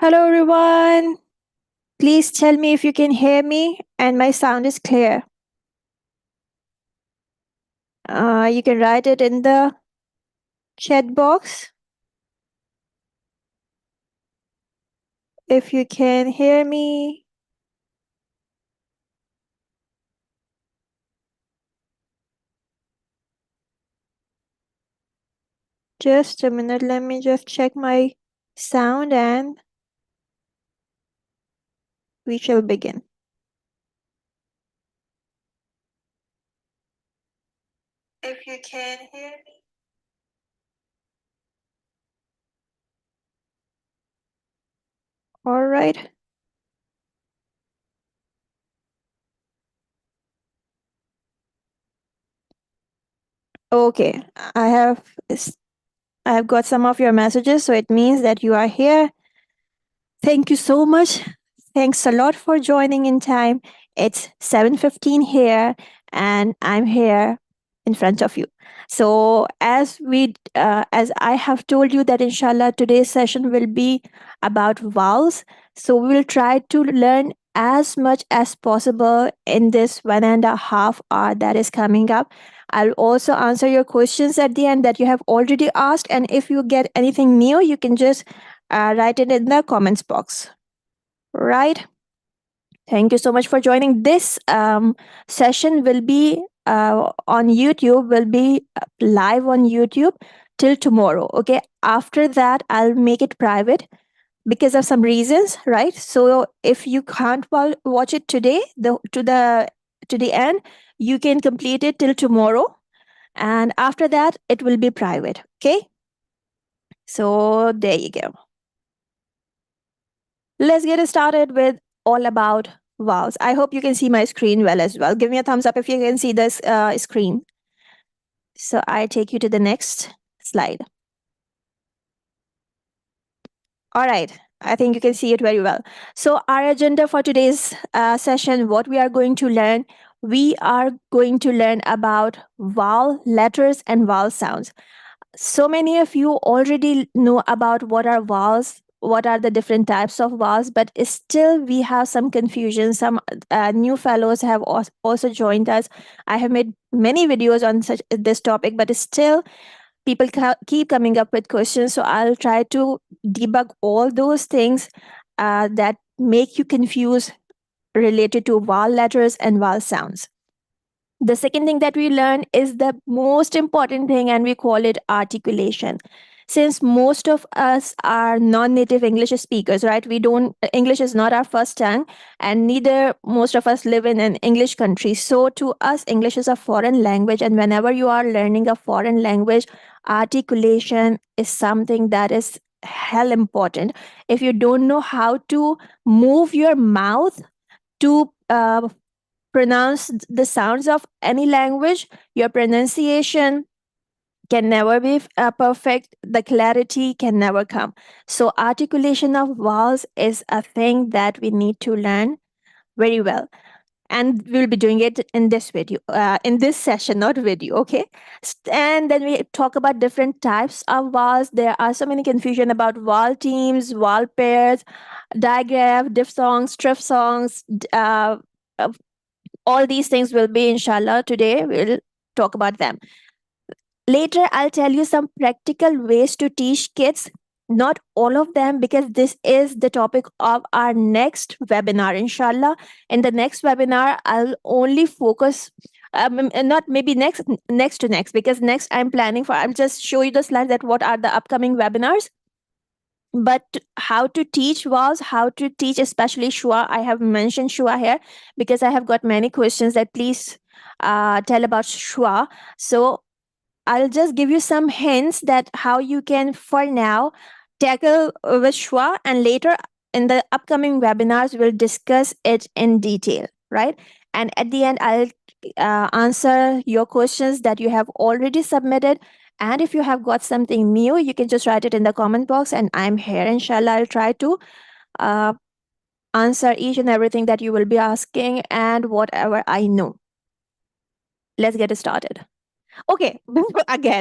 Hello, everyone. Please tell me if you can hear me and my sound is clear. You can write it in the chat box if you can hear me. Just a minute. Let me just check my sound and we shall begin. If you can hear me. All right. Okay. I have got some of your messages, so it means that you are here. Thank you so much. Thanks a lot for joining in time. It's 7:15 here and I'm here in front of you. So as I have told you that inshallah today's session will be about vowels. So we will try to learn as much as possible in this 1.5 hour that is coming up. I'll also answer your questions at the end that you have already asked, and if you get anything new, you can just write it in the comments box. Right. Thank you so much for joining. This session will be on YouTube, will be live on YouTube till tomorrow. Okay. After that, I'll make it private because of some reasons, right? So if you can't watch it today, to the end, you can complete it till tomorrow, and after that, it will be private. Okay. So there you go. Let's get started with all about vowels. I hope you can see my screen well as well. Give me a thumbs up if you can see this screen. So I take you to the next slide. All right. I think you can see it very well. So our agenda for today's session, what we are going to learn, we are going to learn about vowel letters and vowel sounds. So many of you already know about what are vowels, what are the different types of vowels, but still we have some confusion. Some new fellows have also joined us. I have made many videos on such this topic, but still people keep coming up with questions. So I'll try to debug all those things that make you confused related to vowel letters and vowel sounds. The second thing that we learn is the most important thing, and we call it articulation. Since most of us are non-native English speakers, right? We don't, English is not our first tongue, and neither most of us live in an English country. So to us, English is a foreign language, and whenever you are learning a foreign language, articulation is something that is hell important. If you don't know how to move your mouth to pronounce the sounds of any language, your pronunciation can never be perfect. The clarity can never come. So, articulation of vowels is a thing that we need to learn very well. And we'll be doing it in this video, in this session, not video, okay? And then we talk about different types of vowels. There are so many confusion about vowel teams, vowel pairs, digraph, diphthongs, triphthongs, uh, all these things will be inshallah today. We'll talk about them. Later, I'll tell you some practical ways to teach kids. Not all of them, because this is the topic of our next webinar, inshallah. In the next webinar, I'll only focus, not maybe next to next, because next I'm planning for, I'll just show you the slide that what are the upcoming webinars. But how to teach vowels, how to teach especially schwa. I have mentioned schwa here because I have got many questions that please tell about schwa. So I'll just give you some hints that how you can for now tackle with schwa, and later in the upcoming webinars we'll discuss it in detail, right? And at the end I'll answer your questions that you have already submitted. And if you have got something new, you can just write it in the comment box, and I'm here. Inshallah, I'll try to uh, answer each and everything that you will be asking and whatever I know. Let's get started. Okay,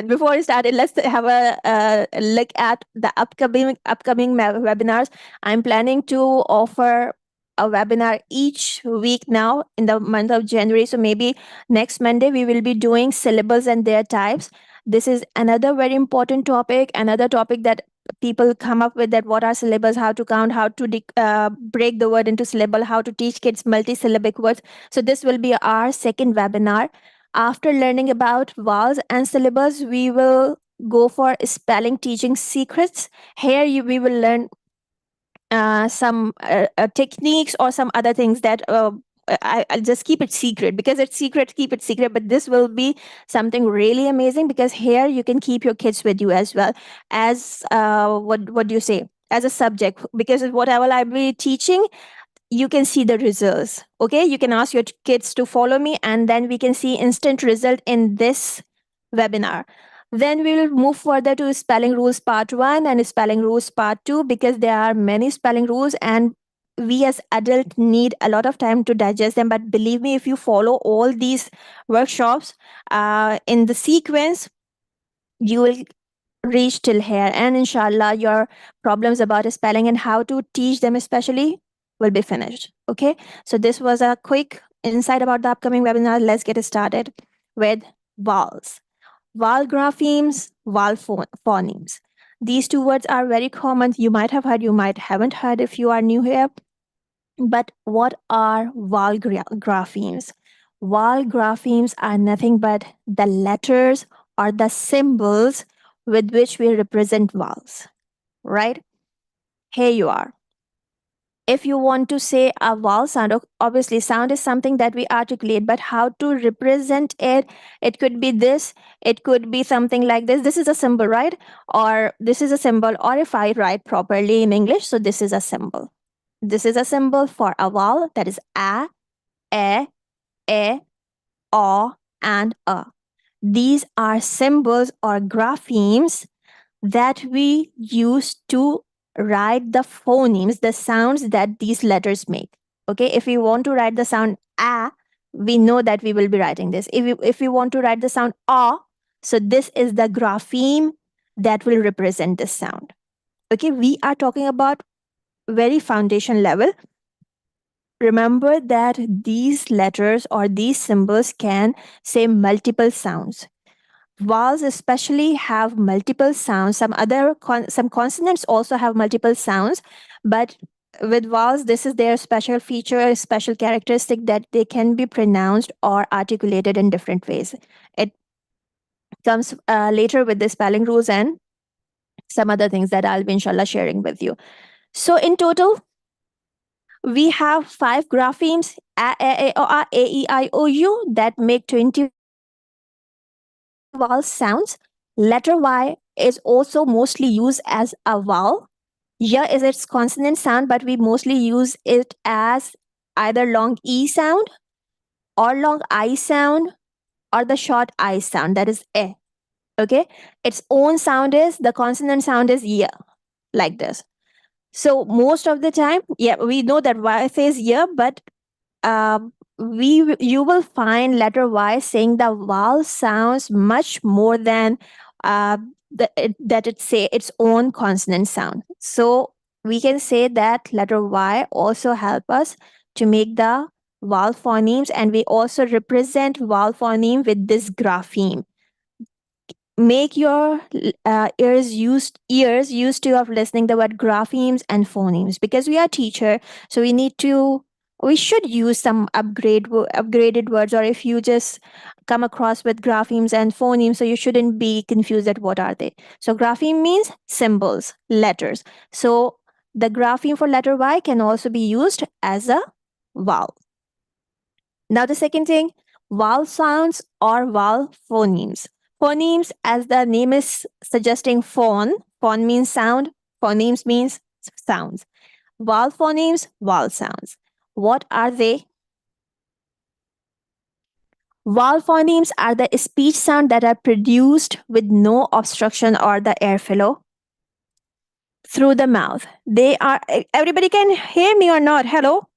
before we started, let's have a look at the upcoming webinars. I'm planning to offer a webinar each week now in the month of January. So maybe next Monday we will be doing syllables and their types. This is another very important topic, another topic that people come up with, that what are syllables, how to count, how to break the word into syllable, how to teach kids multisyllabic words. So this will be our second webinar. After learning about vowels and syllables, we will go for spelling teaching secrets. Here we will learn some techniques or some other things that I'll just keep it secret, because it's secret, keep it secret. But this will be something really amazing, because here you can keep your kids with you as well as what do you say, as a subject, because whatever I'll be teaching, you can see the results. Okay, you can ask your kids to follow me, and then we can see instant result in this webinar. Then we will move further to spelling rules part 1 and spelling rules part 2, because there are many spelling rules and we as adults need a lot of time to digest them. But believe me, if you follow all these workshops in the sequence, you will reach till here, and inshallah your problems about spelling and how to teach them especially will be finished. Okay, so this was a quick insight about the upcoming webinar. Let's get started with vowels. Vowel graphemes, vowel phonemes. These two words are very common. You might have heard, you might haven't heard if you are new here. But what are vowel graphemes? Vowel graphemes are nothing but the letters or the symbols with which we represent vowels, right? Here you are. If you want to say a vowel sound, obviously sound is something that we articulate, but how to represent it? It could be this, it could be something like this. This is a symbol, right? Or this is a symbol, or if I write properly in English, so this is a symbol. This is a symbol for a vowel, that is a, e, o, and a. These are symbols or graphemes that we use to write the phonemes, the sounds that these letters make. Okay, if we want to write the sound a, we know that we will be writing this. If we want to write the sound a, so this is the grapheme that will represent this sound. Okay, we are talking about very foundation level. Remember that these letters or these symbols can say multiple sounds. Vowels especially have multiple sounds. Some consonants also have multiple sounds, but with vowels, this is their special feature, a special characteristic, that they can be pronounced or articulated in different ways. It comes later with the spelling rules and some other things that I'll be inshallah sharing with you. So in total, we have 5 graphemes, a, o, a, e, I, o, u, that make 20 vowel sounds. Letter Y is also mostly used as a vowel. Y is its consonant sound, but we mostly use it as either long E sound or long I sound or the short I sound, that is E. Okay, its own sound is, the consonant sound is Y, like this. So most of the time, yeah, we know that Y says Y, but you will find letter Y saying the vowel sounds much more than that it say its own consonant sound. So we can say that letter Y also help us to make the vowel phonemes, and we also represent vowel phoneme with this grapheme. Make your ears used to of listening the word graphemes and phonemes, because we are teacher, so we should use some upgraded words, or if you just come across with graphemes and phonemes, so you shouldn't be confused at what are they. So grapheme means symbols, letters. So the grapheme for letter Y can also be used as a vowel. Now the second thing, vowel sounds or vowel phonemes. Phonemes, as the name is suggesting, phone means sound, phonemes means sounds. Vowel phonemes, vowel sounds. What are they? Vowel phonemes are the speech sound that are produced with no obstruction or the airflow through the mouth. They are, everybody can hear me or not? Hello?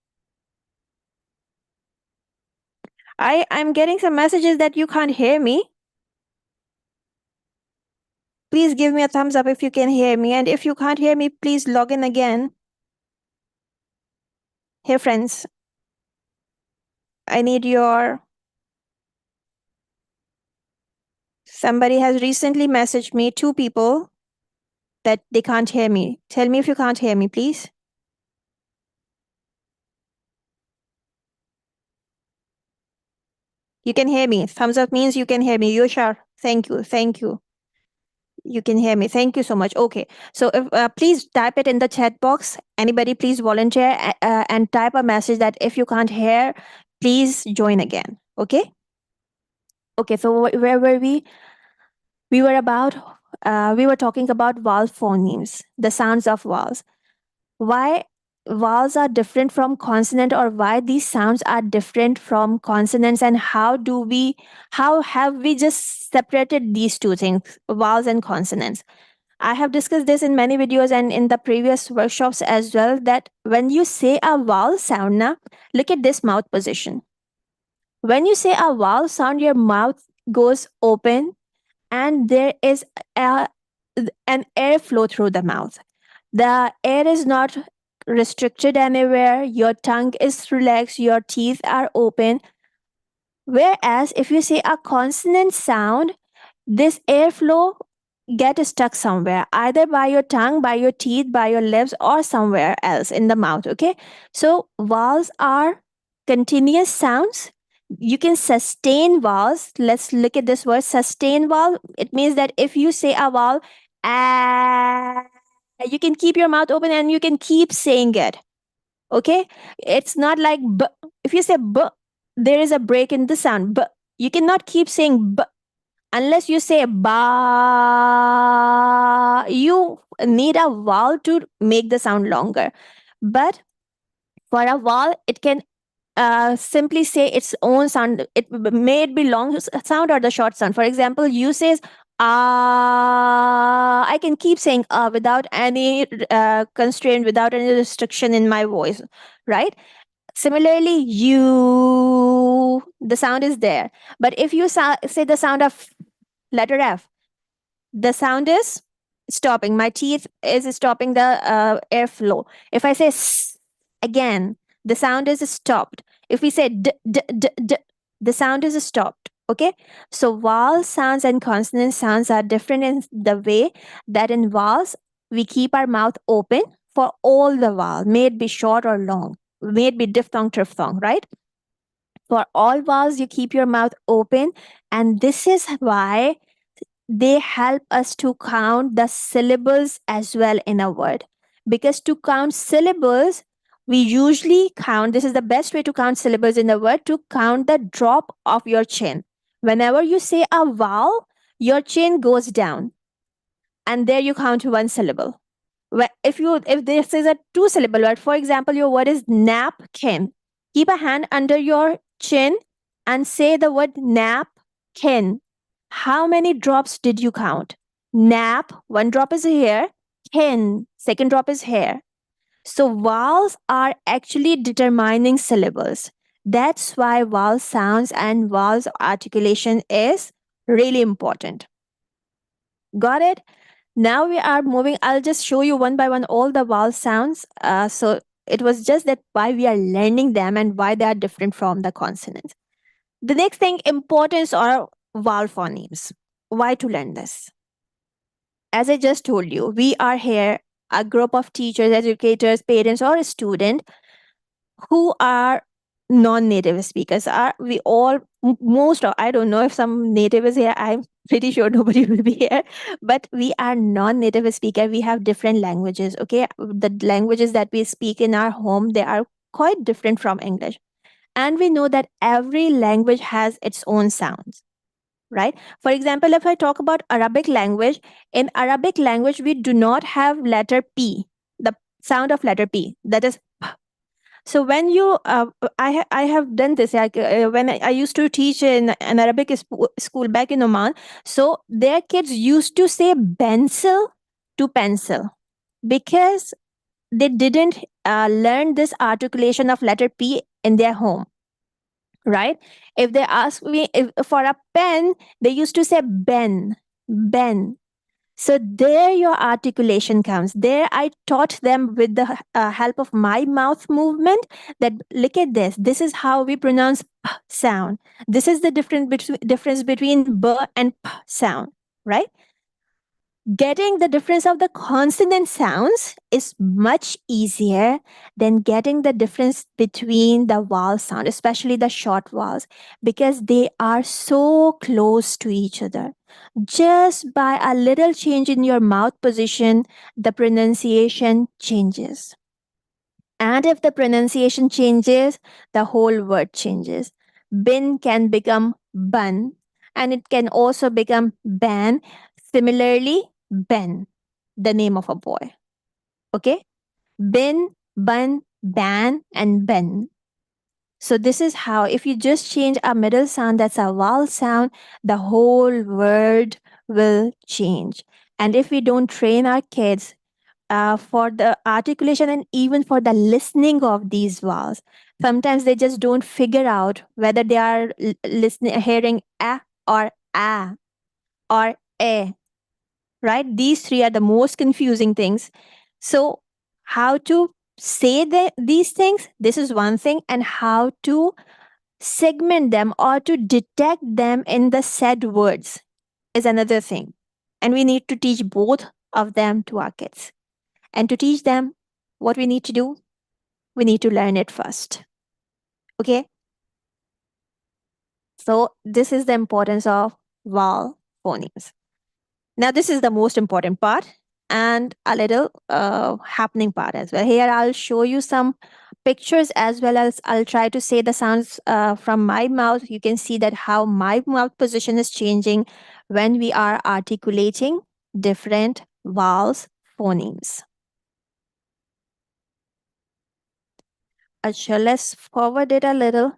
I'm getting some messages that you can't hear me. Please give me a thumbs up if you can hear me. And if you can't hear me, please log in again. Hey, friends, I need your. Somebody has recently messaged me, 2 people, that they can't hear me. Tell me if you can't hear me, please. You can hear me. Thumbs up means you can hear me. You sure? Thank you. Thank you. You can hear me. Thank you so much. Okay. So if, please type it in the chat box. Anybody, please volunteer and type a message that if you can't hear, please join again. Okay. Okay. So where were we? We were about. We were talking about vowel phonemes, the sounds of vowels. Why vowels are different from consonant, or why these sounds are different from consonants, and how have we just separated these two things, vowels and consonants. I have discussed this in many videos and in the previous workshops as well, that when you say a vowel sound, now look at this mouth position. When you say a vowel sound, your mouth goes open and there is an airflow through the mouth. The air is not restricted anywhere. Your tongue is relaxed. Your teeth are open. Whereas if you say a consonant sound, this airflow get stuck somewhere, either by your tongue, by your teeth, by your lips, or somewhere else in the mouth. Okay. So vowels are continuous sounds. You can sustain vowels. Let's look at this word sustain vowel. It means that if you say a vowel, ah, you can keep your mouth open and you can keep saying it. Okay. It's not like b. If you say b, there is a break in the sound. B. You cannot keep saying b unless you say ba. You need a vowel to make the sound longer. But for a vowel, it can simply say its own sound. May it be long sound or the short sound. For example, you says ah. I can keep saying without any constraint, without any restriction in my voice, right? Similarly, you, the sound is there. But if you say the sound of letter F, the sound is stopping. My teeth is stopping the airflow. If I say s again, the sound is stopped. If we say d, d, d, d, the sound is stopped. Okay. So vowel sounds and consonant sounds are different in the way that in vowels, we keep our mouth open for all the vowel, may it be short or long, may it be diphthong, triphthong, right? For all vowels, you keep your mouth open. And this is why they help us to count the syllables as well in a word. Because to count syllables, we usually count, this is the best way to count syllables in a word, to count the drop of your chin. Whenever you say a vowel, your chin goes down. And there you count one syllable. If this is a 2 syllable word, for example, your word is napkin, keep a hand under your chin and say the word napkin. How many drops did you count? Nap, 1 drop is here. Kin, second drop is here. So vowels are actually determining syllables. That's why vowel sounds and vowels articulation is really important. Got it? Now we are moving. I'll just show you one by one all the vowel sounds. So it was just that why we are learning them and why they are different from the consonants. The next thing, importance or vowel phonemes. Why to learn this? As I just told you, we are here, a group of teachers, educators, parents, or a student who are non-native speakers. Are we all most of, I don't know if some native is here. I'm pretty sure nobody will be here, but we are non-native speaker. We have different languages. Okay, the languages that we speak in our home, they are quite different from English, and we know that every language has its own sounds, right? For example, if I talk about Arabic language, in Arabic language we do not have letter P, the sound of letter P, that is p. So when you I have done this, like when I used to teach in an Arabic school back in Oman, so their kids used to say pencil to pencil because they didn't learn this articulation of letter P in their home, right? If they ask me if for a pen, they used to say ben, ben. So there your articulation comes. There I taught them with the help of my mouth movement that look at this. This is how we pronounce p sound. This is the difference between b and p sound, right? Getting the difference of the consonant sounds is much easier than getting the difference between the vowel sound, especially the short vowels, because they are so close to each other. Just by a little change in your mouth position, the pronunciation changes. And if the pronunciation changes, the whole word changes. Bin can become bun, and it can also become ban. Similarly, Ben, the name of a boy. Okay? Bin, bun, ban, and ben. So this is how, if you just change a middle sound that's a vowel sound, the whole word will change. And if we don't train our kids for the articulation and even for the listening of these vowels, sometimes they just don't figure out whether they are listening, hearing a or a, right? These three are the most confusing things. So, how to say these things, this is one thing, and how to segment them or to detect them in the said words is another thing. And we need to teach both of them to our kids. And to teach them, what we need to do, we need to learn it first. Okay? So, this is the importance of vowel phonemes. Now, this is the most important part and a little happening part as well. Here, I'll show you some pictures as well as I'll try to say the sounds from my mouth. You can see that how my mouth position is changing when we are articulating different vowels, phonemes. Acha, let's forward it a little.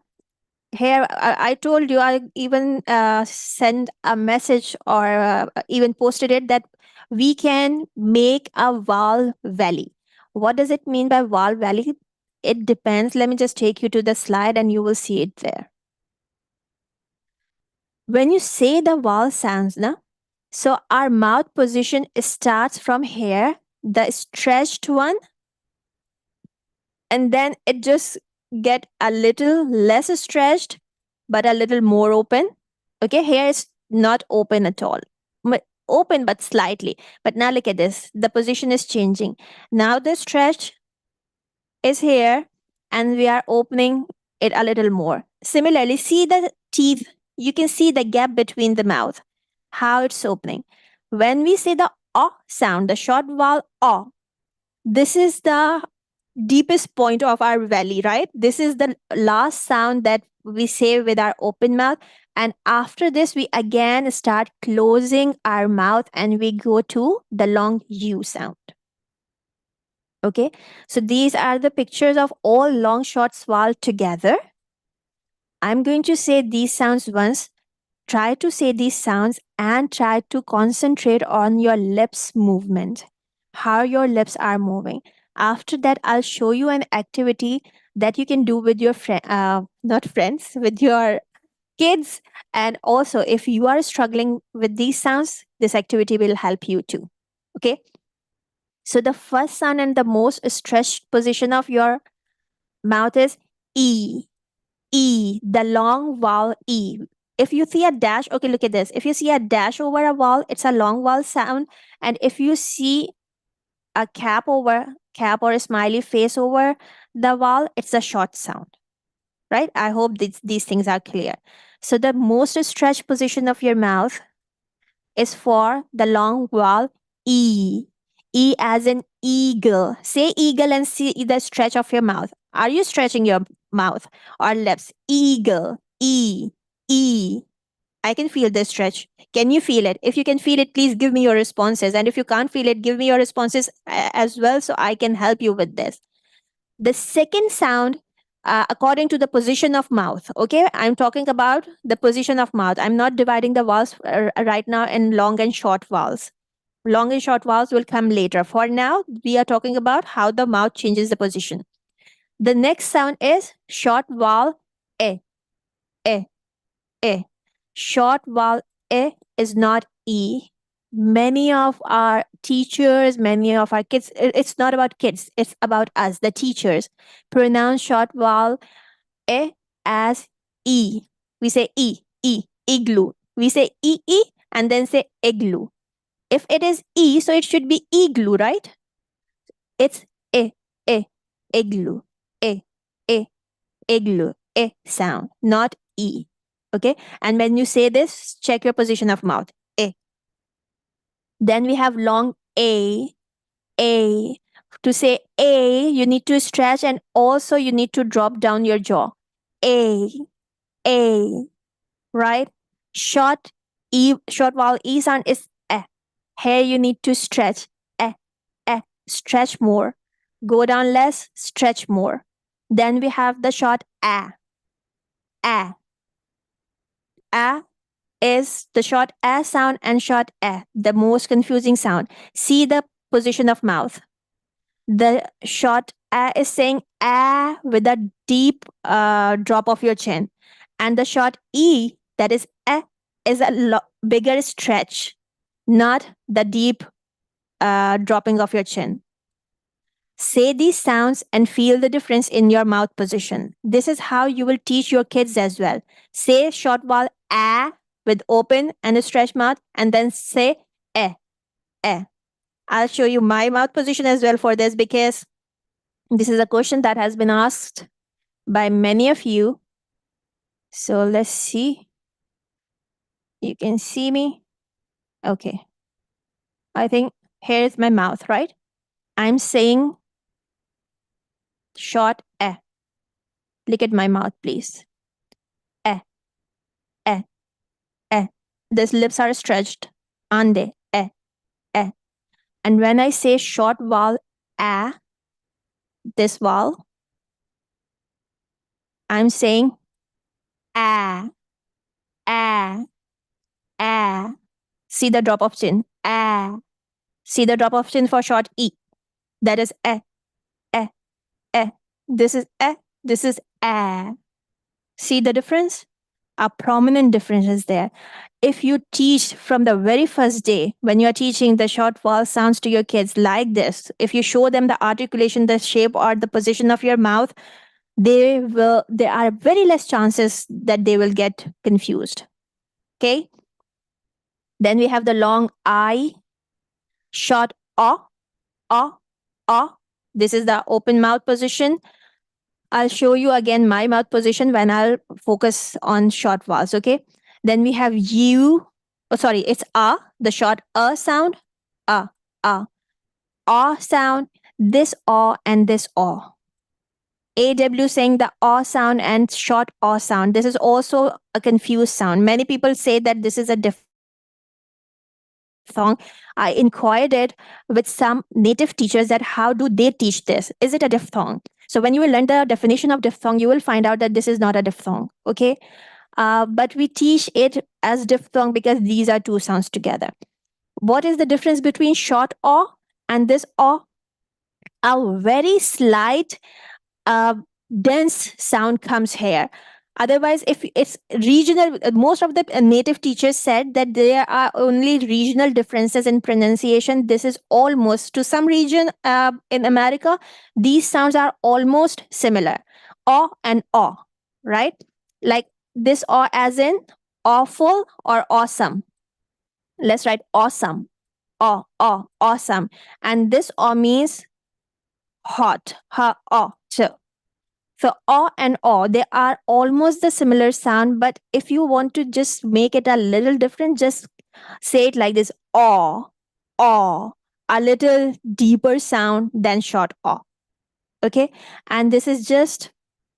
Here, I told you, I even sent a message or even posted it that we can make a vowel valley. What does it mean by vowel valley? It depends. Let me just take you to the slide and you will see it there. When you say the vowel sounds, na, so our mouth position starts from here, the stretched one, and then it just get a little less stretched but a little more open. Okay, here is not open at all. Open but slightly. But now look at this, the position is changing. Now the stretch is here and we are opening it a little more. Similarly, see the teeth, you can see the gap between the mouth, how it's opening. When we say the o sound, the short vowel o, this is the deepest point of our valley, right? This is the last sound that we say with our open mouth. And after this, we again start closing our mouth and we go to the long U sound. Okay, so these are the pictures of all long short vowel together. I'm going to say these sounds once. Try to say these sounds and try to concentrate on your lips movement, how your lips are moving. After that, I'll show you an activity that you can do with your not friends, with your kids. And also, if you are struggling with these sounds, this activity will help you too. Okay. So the first sound and the most stretched position of your mouth is E. E, the long vowel E. If you see a dash, okay, look at this. If you see a dash over a vowel, it's a long vowel sound. And if you see a cap or a smiley face over the vowel, it's a short sound, right? I hope these things are clear. So the most stretched position of your mouth is for the long vowel E. E as in eagle. Say eagle and see the stretch of your mouth. Are you stretching your mouth or lips? Eagle. E. E. I can feel the stretch. Can you feel it? If you can feel it, please give me your responses. And if you can't feel it, give me your responses as well so I can help you with this. The second sound, according to the position of mouth, okay? I'm talking about the position of mouth. I'm not dividing the vowels right now in long and short vowels. Long and short vowels will come later. For now, we are talking about how the mouth changes the position. The next sound is short vowel e, e, e. Short vowel e is not e. many of our teachers, many of our kids, it's not about kids, it's about us, the teachers, pronounce short vowel E as E. We say E, E, igloo. We say E, E, and then say igloo. If it is E, so it should be igloo, right? It's E, E, igloo, E, E, igloo, E sound, not E. Okay? And when you say this, check your position of mouth. E. Then we have long A, A. To say A, you need to stretch and also you need to drop down your jaw. A, right? Short E, short vowel E sound is eh. Here you need to stretch. Stretch more. Go down less, stretch more. Then we have the short A. A. A is the short A sound and short E, the most confusing sound. See the position of mouth. The short A is saying A with a deep drop of your chin. And the short E, that is A, is a bigger stretch, not the deep dropping of your chin. Say these sounds and feel the difference in your mouth position. This is how you will teach your kids as well. Say short vowel A with open and a stretched mouth, and then say eh, eh. I'll show you my mouth position as well for this because this is a question that has been asked by many of you. So let's see. You can see me. Okay. I think here is my mouth, right? I'm saying short eh. Look at my mouth, please. Eh, eh, eh. These lips are stretched. Ande, eh, eh. And when I say short vowel a, this vowel, I'm saying a, a, a. See the drop of chin. A. See the drop of chin for short E. That is eh, eh, eh. This is eh. This is a. See the difference? A prominent difference is there. If you teach from the very first day, when you are teaching the short vowel sounds to your kids like this, if you show them the articulation, the shape, or the position of your mouth, there are very less chances that they will get confused. Okay. Then we have the long I, short O, O, O. This is the open mouth position. I'll show you again my mouth position when I'll focus on short vowels. Okay. Then we have U. Oh, sorry, it's A, the short A sound. A, A. A sound. This O and this O. AW saying the O sound and short O sound. This is also a confused sound. Many people say that this is a diphthong. I inquired it with some native teachers that how do they teach this? Is it a diphthong? So when you will learn the definition of diphthong, you will find out that this is not a diphthong. Okay. But we teach it as diphthong because these are two sounds together. What is the difference between short O and this O? A very slight dense sound comes here. Otherwise, if it's regional, most of the native teachers said that there are only regional differences in pronunciation. This is almost to some region in America, these sounds are almost similar. O and O, right? Like this O as in awful or awesome. Let's write awesome. O, awesome. And this O means hot. Ha, O. So O and O, they are almost the similar sound, but if you want to just make it a little different, just say it like this: O, O, a little deeper sound than short O. Okay, and this is just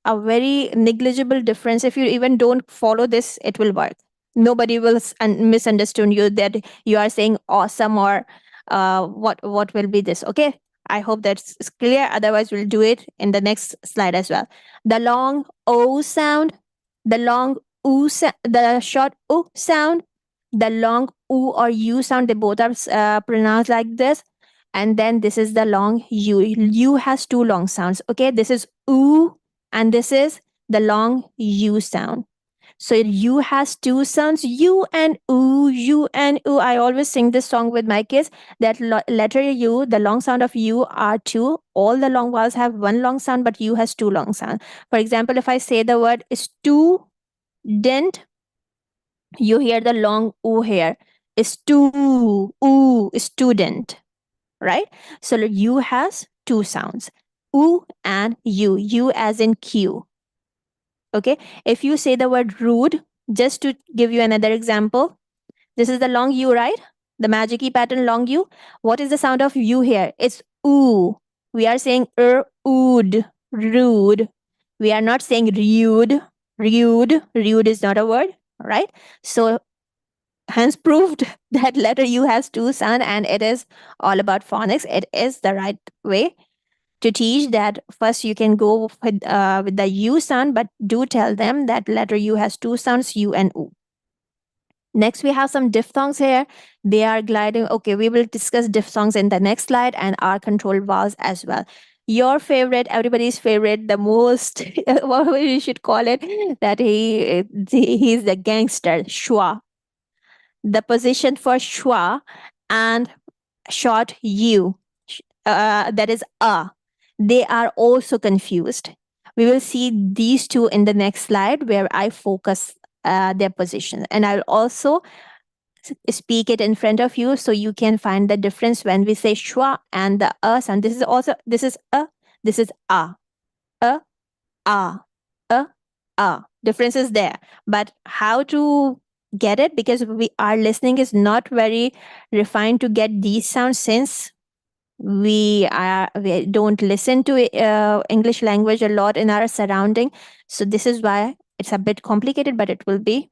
a very negligible difference. If you even don't follow this, it will work. Nobody will misunderstand you that you are saying awesome or what will be this. Okay, I hope that's clear. Otherwise, we'll do it in the next slide as well. The long O sound, the long U, the short U sound, the long U or U sound, they both are pronounced like this. And then this is the long U. U has two long sounds. Okay, this is U and this is the long U sound. So U has two sounds, U and oo, U and oo. I always sing this song with my kids. That letter U, the long sound of U are two. All the long vowels have one long sound, but U has two long sounds. For example, if I say the word student, you hear the long oo here. Ooh, student, right? So U has two sounds, oo and U. U as in Q. Okay. If you say the word rude, just to give you another example, this is the long U, right? The magic key pattern long U. What is the sound of U here? It's oo. We are saying ood, rude. We are not saying rude. Rude is not a word, right? So hence proved that letter U has two sound, and it is all about phonics. It is the right way to teach that. First you can go with the U sound, but do tell them that letter U has two sounds, U and oo. Next, we have some diphthongs here. They are gliding. Okay, we will discuss diphthongs in the next slide and our controlled vowels as well. Your favorite, everybody's favorite, the most, what we should call it, that he's the gangster, schwa. The position for schwa and short U, that is a, they are also confused. We will see these two in the next slide where I focus their position. And I'll also speak it in front of you so you can find the difference when we say schwa and the sound. This is also, this is a, this is a, a, a, a, a. Difference is there. But how to get it? Because our listening is not very refined to get these sounds, since we don't listen to English language a lot in our surrounding. So this is why it's a bit complicated, but it will be.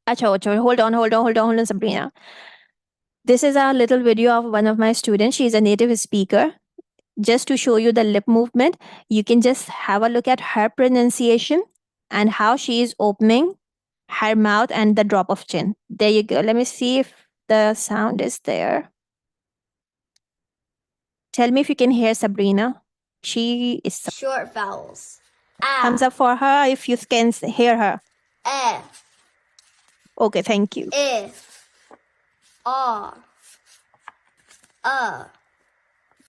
Acha, hold on, Sabrina. This is a little video of one of my students. She's a native speaker. Just to show you the lip movement, you can just have a look at her pronunciation and how she is opening her mouth and the drop of chin. There you go. Let me see if the sound is there. Tell me if you can hear Sabrina. She is short vowels. Thumbs up for her if you can hear her. E, Okay, thank you. R,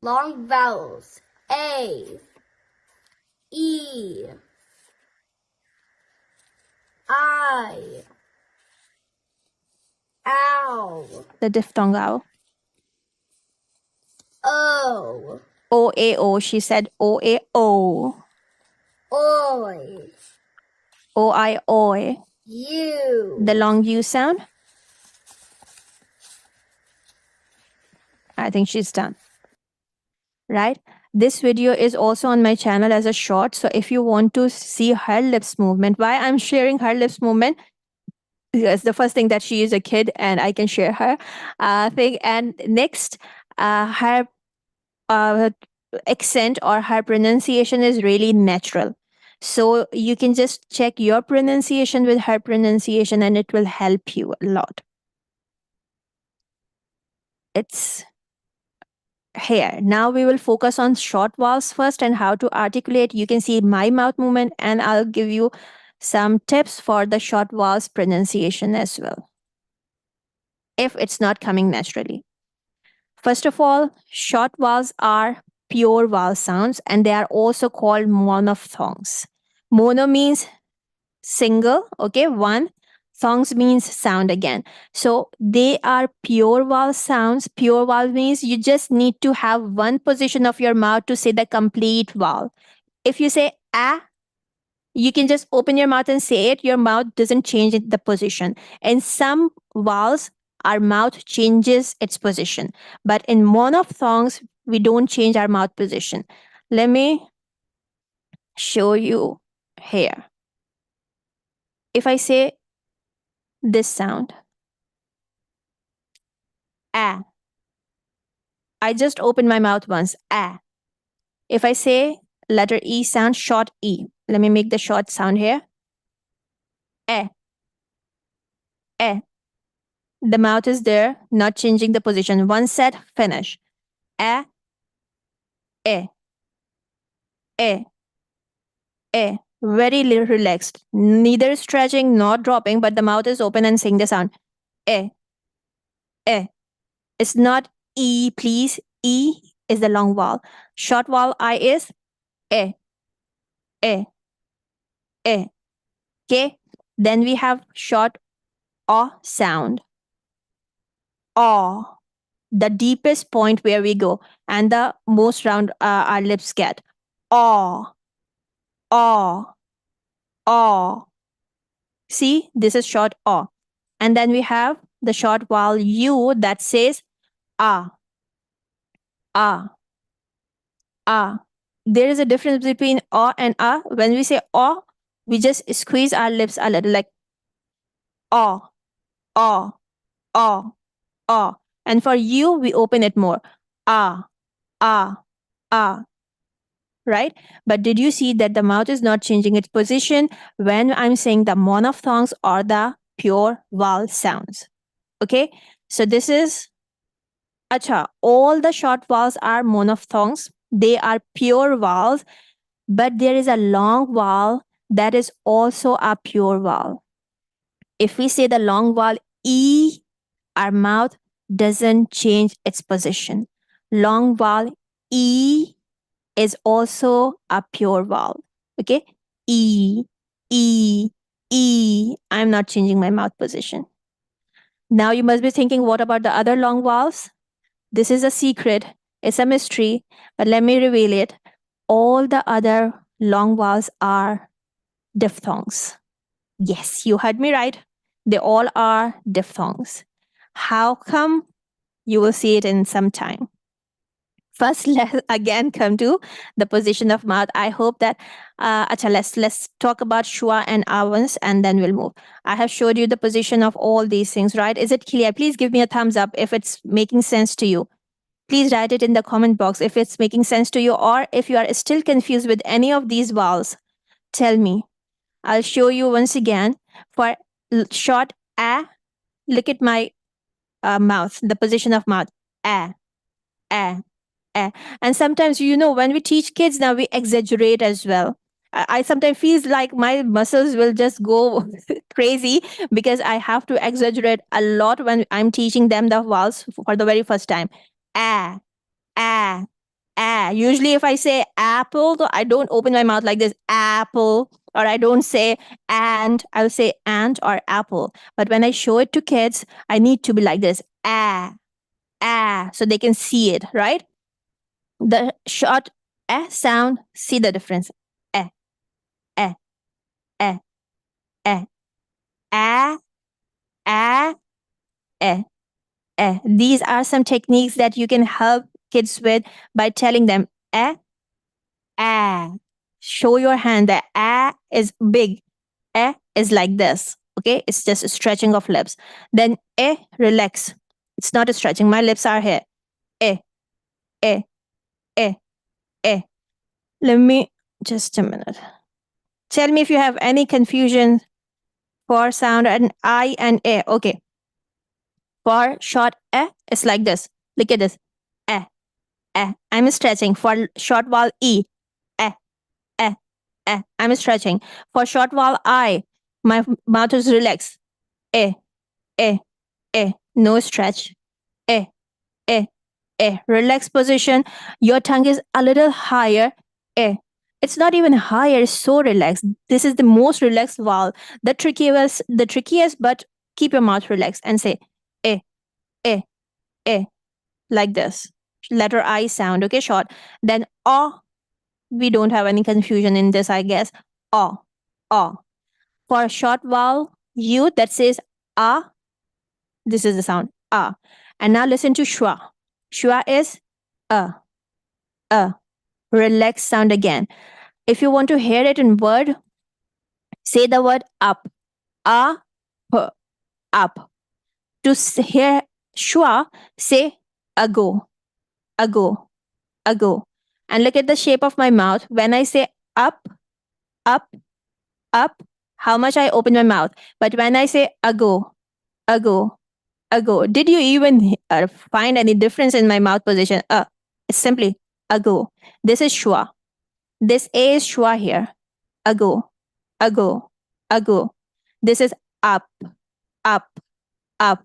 long vowels. A, E, I, ow, The diphthong ow. O, O-A-O. She said O-A-O. oi, O-I-O. U, The long U sound. I think she's done. Right? This video is also on my channel as a short. So if you want to see her lips movement, why I'm sharing her lips movement, yes, the first thing that she is a kid and I can share her thing. And next, her accent or her pronunciation is really natural. So you can just check your pronunciation with her pronunciation and it will help you a lot. It's here. Now we will focus on short vowels first and how to articulate. You can see my mouth movement and I'll give you some tips for the short vowels pronunciation as well, if it's not coming naturally. First of all, short vowels are pure vowel sounds and they are also called monophthongs. Mono means single, okay, one. Thongs means sound again. So they are pure vowel sounds. Pure vowel means you just need to have one position of your mouth to say the complete vowel. If you say a, you can just open your mouth and say it. Your mouth doesn't change the position. In some vowels, our mouth changes its position. But in monophthongs, we don't change our mouth position. Let me show you here. If I say this sound, a, I just open my mouth once, a. If I say letter E sound, short E, let me make the short sound here. E, e. The mouth is there, not changing the position. One set, finish. E, e, e, e. relaxed, neither stretching nor dropping, but the mouth is open and saying the sound. Eh, eh. It's not E, please. E is the long vowel. Short vowel I is eh, eh, eh. Okay. Then we have short O sound. O, the deepest point where we go, and the most round our lips get. O, O, O. See, this is short O. And then we have the short vowel U that says ah, ah, ah. There is a difference between O and ah. When we say O, we just squeeze our lips a little, like O, O, O, O. And for U, we open it more. Ah, ah, ah. Right? But did you see that the mouth is not changing its position when I'm saying the monophthongs or the pure vowel sounds? Okay? So this is acha. All the short vowels are monophthongs. They are pure vowels, but there is a long vowel that is also a pure vowel. If we say the long vowel E, our mouth doesn't change its position. Long vowel E is also a pure vowel. Okay? E, E, E. I'm not changing my mouth position. Now you must be thinking, what about the other long vowels? This is a secret. It's a mystery, but let me reveal it. All the other long vowels are diphthongs. Yes, you heard me right. They all are diphthongs. How come? You will see it in some time. First, let's again come to the position of mouth. I hope that, acha, let's talk about schwa and avans, and then we'll move. I have showed you the position of all these things, right? Is it clear? Please give me a thumbs up if it's making sense to you. Please write it in the comment box if it's making sense to you, or if you are still confused with any of these vowels, tell me. I'll show you once again. For short a, look at my mouth, the position of mouth. A, a, a. And sometimes, when we teach kids now, we exaggerate as well. I sometimes feel like my muscles will just go crazy because I have to exaggerate a lot when I'm teaching them the vowels for the very first time. A, a, a. Usually, if I say apple, I don't open my mouth like this, apple, or I don't say and, I'll say ant or apple. But when I show it to kids, I need to be like this, so they can see it, right? The short sound, see the difference. Eh, eh, eh, eh, ah, ah, eh, eh. These are some techniques that you can help kids with by telling them ah. Show your hand. The is big. Is like this. Okay, it's just a stretching of lips. Then relax. It's not a stretching. My lips are here. Eh, eh, eh, eh. Let me just a minute. Tell me if you have any confusion for sound and I and A. Okay. For short it's like this. Look at this. Eh, I'm stretching. For short vowel E, eh, eh, I'm stretching. For short vowel I, my mouth is relaxed. Eh, eh, no stretch. Eh, eh, relaxed position. Your tongue is a little higher. Eh. It's not even higher, it's so relaxed. This is the most relaxed vowel. The trickiest, but keep your mouth relaxed and say eh, eh, like this. Letter I sound, okay, short. Then we don't have any confusion in this, I guess. O, o. For a short vowel U that says this is the sound And now listen to schwa. Schwa is a, relaxed sound again. If you want to hear it in word, say the word up. Up. To hear schwa, say ago, ago, ago. And look at the shape of my mouth. When I say up, up, up, how much I open my mouth. But when I say ago, ago, ago, did you even find any difference in my mouth position? It's simply ago. This is schwa. This A is schwa here. Ago. ago, ago. This is up, up, up.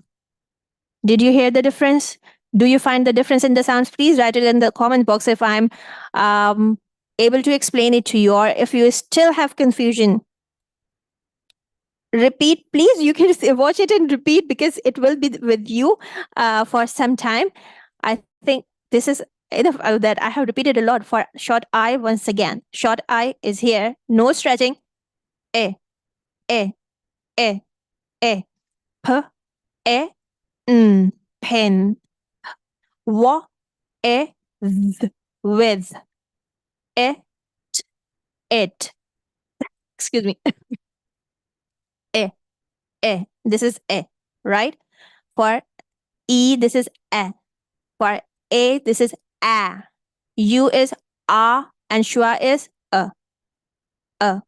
Did you hear the difference? Do you find the difference in the sounds? Please write it in the comment box if I'm um, able to explain it to you, or if you still have confusion. Repeat, please. You can watch it and repeat because it will be with you for some time. I think this is enough that I have repeated a lot. For short I, once again, short I is here. No stretching. A, A, A, A. P, E, N. Pen. W, E, th. With. E, t, it. Excuse me. E, E. This is E, right? For E, this is E. For A, this is A. U is A, and Shua is A. A.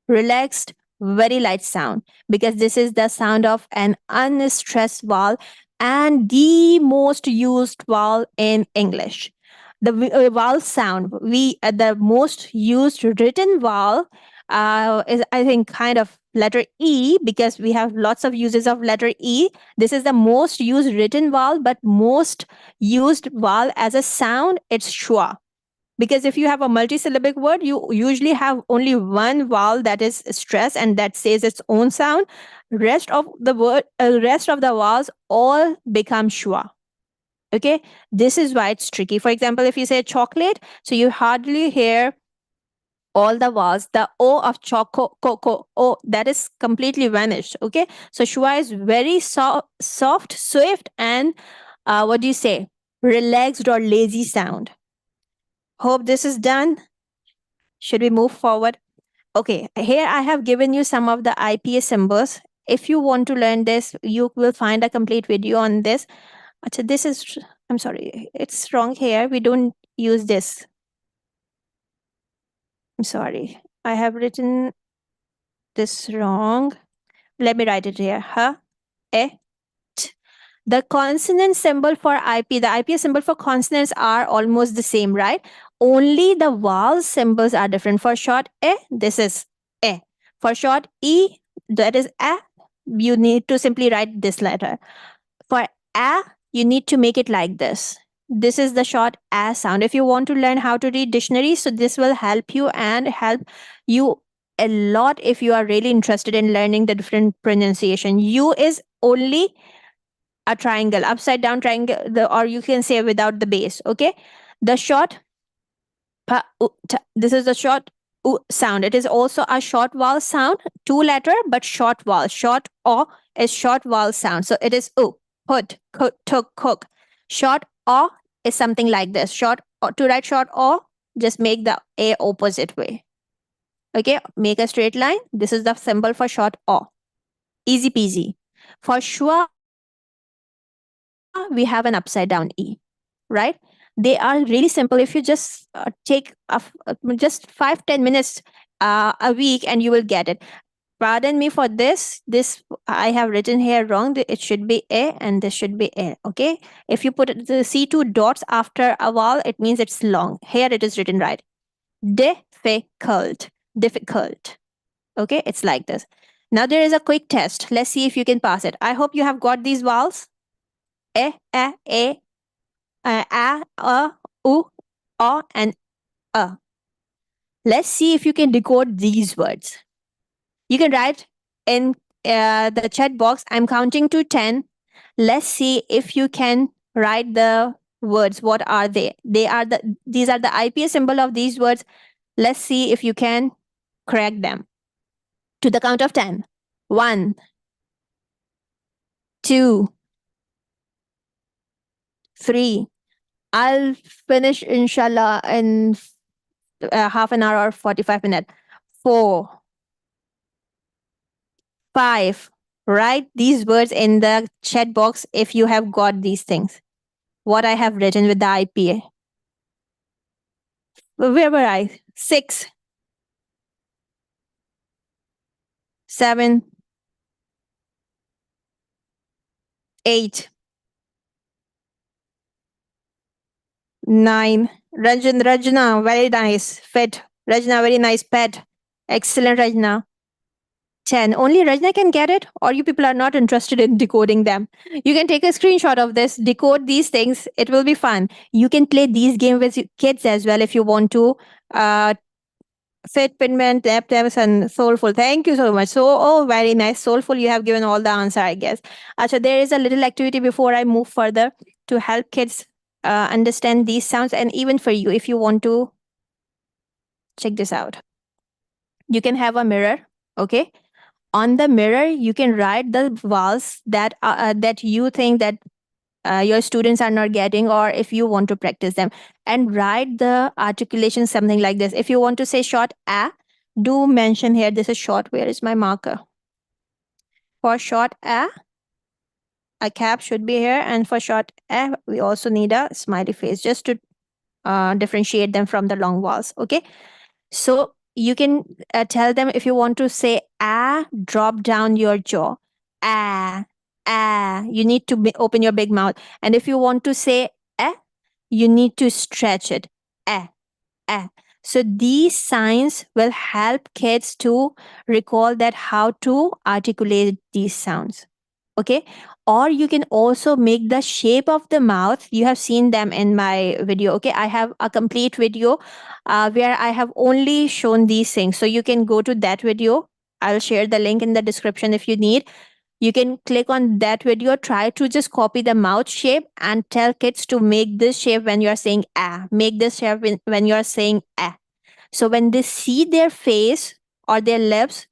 Relaxed, very light sound, because this is the sound of an unstressed vowel and the most used vowel in English. The vowel sound, the most used written vowel is, I think, kind of letter E, because we have lots of uses of letter E. This is the most used written vowel, but most used vowel as a sound, it's schwa. Because if you have a multisyllabic word, you usually have only one vowel that is stressed and that says its own sound. Rest of the vowels all become schwa. Okay, this is why it's tricky. For example, if you say chocolate, so you hardly hear all the vowels. The O of choco, coco, O, that is completely vanished. Okay, so schwa is very soft, swift, and what do you say? Relaxed or lazy sound. Hope this is done. Should we move forward? Okay, here I have given you some of the IPA symbols. If you want to learn this, you will find a complete video on this. Acha, this is, I'm sorry, it's wrong here. We don't use this. I'm sorry. I have written this wrong. Let me write it here. Ha, eh, t. The consonant symbol for IP, the IPA symbol for consonants are almost the same, right? Only the vowel symbols are different. For short E, this is E. For short E, that is A, you need to simply write this letter. For A, you need to make it like this. This is the short A sound. If you want to learn how to read dictionaries, so this will help you and help you a lot if you are really interested in learning the different pronunciation. U is only a triangle, upside down triangle, or you can say without the base. Okay, the short this is the short u sound. It is also a short vowel sound, two letter but short vowel. Short o is short vowel sound, so it is u, put, cook, took, cook. Short o is something like this. Short o, to write short o, just make the a opposite way. Okay, make a straight line. This is the symbol for short o. Easy peasy. For schwa, we have an upside down E, right? They are really simple. If you just take just 5-10 minutes a week, and you will get it. Pardon me for this. This I have written here wrong. It should be A and this should be A. Okay. If you put the C2 dots after a vowel, it means it's long. Here it is written right. Difficult. Difficult. Okay, it's like this. Now there is a quick test. Let's see if you can pass it. I hope you have got these vowels. A, U, O, and A. Let's see if you can decode these words. You can write in the chat box. I'm counting to 10. Let's see if you can write the words. What are they? These are the IPA symbol of these words. Let's see if you can crack them. To the count of 10. 1, 2, 3. I'll finish inshallah in half an hour or 45 minutes. 4, 5. Write these words in the chat box if you have got these things. What I have written with the IPA. Where were I? 6, 7, 8, 9. Rajana, very nice. Fit. Rajana, very nice. Pet. Excellent, Rajna. 10. Only Rajna can get it, or you people are not interested in decoding them. You can take a screenshot of this, decode these things. It will be fun. You can play these games with kids as well if you want to. Uh, Fit, Pinman, Tap, Taps, and Soulful. Thank you so much. So, oh, very nice. Soulful, you have given all the answer, I guess. So, there is a little activity before I move further to help kids understand these sounds, and even for you, if you want to check this out. You can have a mirror, okay? On the mirror you can write the vowels that you think that your students are not getting, or if you want to practice them, and write the articulation something like this. If you want to say short a, do mention here this is short. Where is my marker? For short a cap should be here, and for short a we also need a smiley face just to differentiate them from the long vowels, okay? So you can tell them, if you want to say ah, drop down your jaw. Ah, ah. You need to open your big mouth. And if you want to say eh, you need to stretch it. Eh, eh. So these signs will help kids to recall that how to articulate these sounds. Okay. Or you can also make the shape of the mouth. You have seen them in my video. Okay. I have a complete video where I have only shown these things. So you can go to that video. I'll share the link in the description if you need. You can click on that video, try to just copy the mouth shape and tell kids to make this shape when you're saying ah, make this shape when you're saying ah. So when they see their face or their lips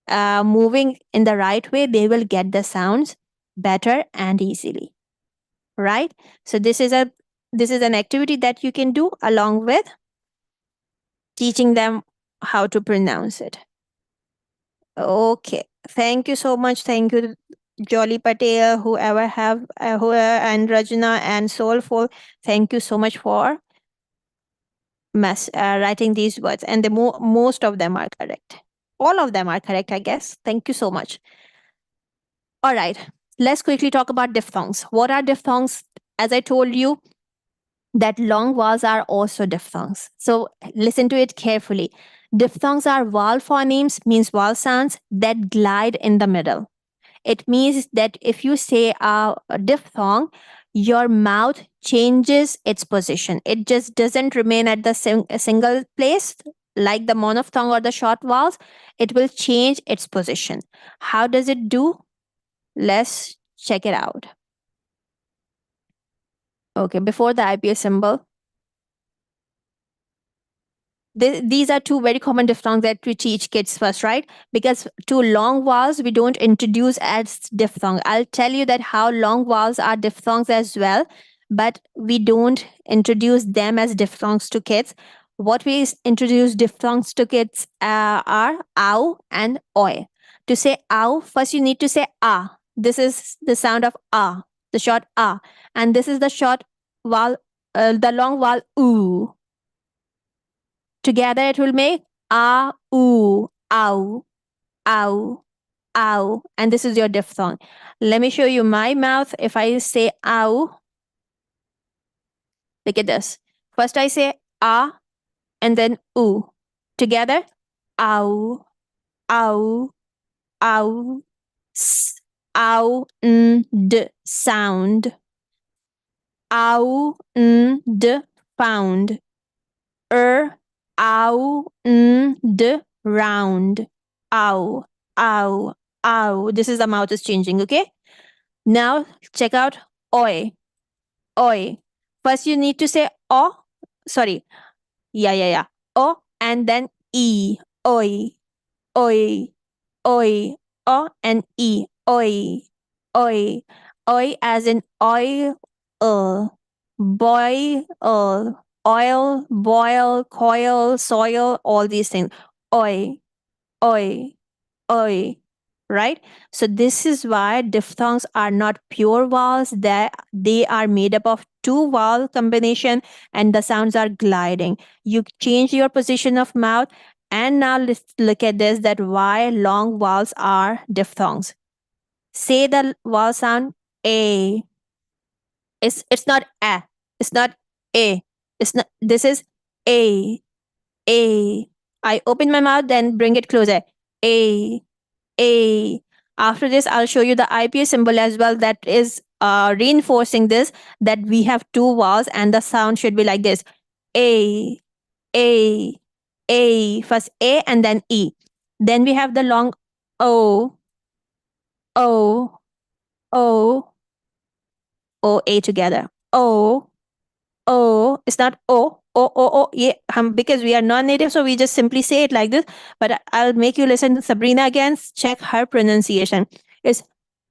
moving in the right way, they will get the sounds better and easily. Right? So this is an activity that you can do along with teaching them how to pronounce it. Okay. Thank you so much. Thank you, Jolly Patel, whoever have who and Rajna and Soulful. Thank you so much for writing these words, and most of them are correct. All of them are correct, I guess. Thank you so much. All right, let's quickly talk about diphthongs. What are diphthongs? As I told you, that long vowels are also diphthongs. So listen to it carefully. Diphthongs are vowel phonemes, means vowel sounds that glide in the middle. It means that if you say a diphthong, your mouth changes its position. It just doesn't remain at the a single place like the monophthong or the short vowels. It will change its position. How does it do? Let's check it out. Okay, before the IPS symbol, these are two very common diphthongs that we teach kids first, right? Because two long vowels we don't introduce as diphthong. I'll tell you that how long vowels are diphthongs as well, but we don't introduce them as diphthongs to kids. What we introduce diphthongs to kids are ow and oi. To say ow, first you need to say ah. This is the sound of ah, the short ah, and this is the short vowel, the long vowel oo. Together it will make ah, oo, ow, ow, ow. And this is your diphthong. Let me show you my mouth. If I say ow, look at this. First I say ah and then oo. Together, ow, ow, ow, s, ow, d, sound. Ow, d, found. Ow, d, round. Ow, ow, ow. This is the mouth is changing, okay? Now check out oi, oi. First you need to say o, sorry, yeah. O and then e, oi, oi, oi, o and e, oi, oi, oi as in oil, boil, oil, boil, coil, soil, all these things. Oi, oi, oi. Right? So this is why diphthongs are not pure vowels. They are made up of two vowel combination and the sounds are gliding. You change your position of mouth, and now let's look at this, that why long vowels are diphthongs. Say the vowel sound a. It's not a. It's not a. It's not, this is a, a. I open my mouth, then bring it closer. A, A. After this, I'll show you the IPA symbol as well, that is reinforcing this, that we have two vowels and the sound should be like this. A, A, A. First A and then E. Then we have the long O, O, O, O, A together. O, O. It's not O, O, O, O. Yeah, because we are non-native, so we just simply say it like this. But I'll make you listen to Sabrina again. Check her pronunciation. It's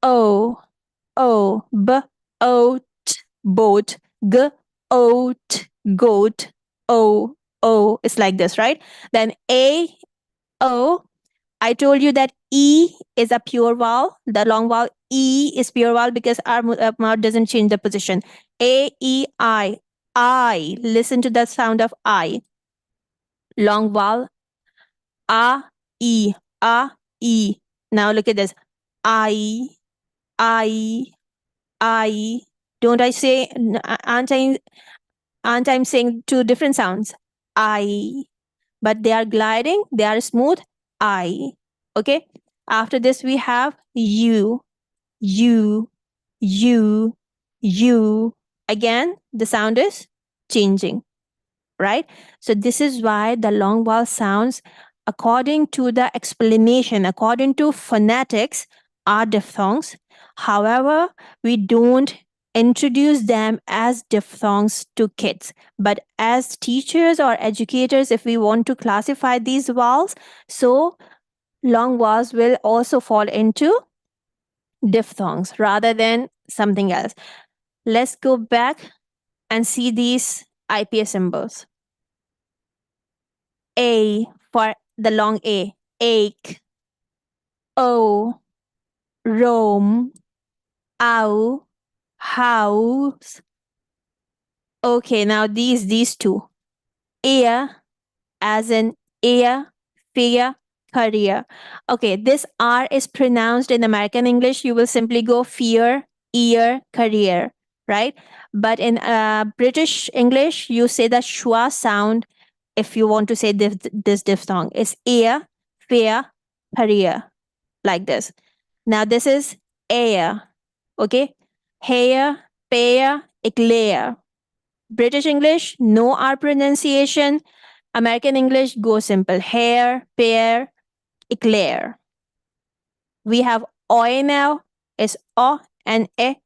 O, O, B, O, T, boat, G, O, T, goat, O, O. It's like this, right? Then A, O. I told you that E is a pure vowel. The long vowel E is pure vowel because our mouth doesn't change the position. A, E, I. I. Listen to the sound of I. Long vowel A, E, A, E. Now look at this. I, I, I. Don't I say, aren't I saying two different sounds? I. But they are gliding, they are smooth. I. Okay. After this, we have you, you, you, you. Again, the sound is changing, right? So, this is why the long vowel sounds, according to the explanation, according to phonetics, are diphthongs. However, we don't introduce them as diphthongs to kids. But as teachers or educators, if we want to classify these vowels, so long vowels will also fall into diphthongs rather than something else. Let's go back and see these IPS symbols. A for the long A, ache. O, roam. Ow, house. Okay, now these two. Ear, as in ear, fear, career. Okay, this R is pronounced in American English. You will simply go fear, ear, career, right? But in British English, you say the schwa sound if you want to say this diphthong. It's ear, fear, career, like this. Now this is air, okay? Hair, pear, eclair. British English, no R pronunciation. American English, go simple. Hair, pear, eclair. We have oi now. It's o and e.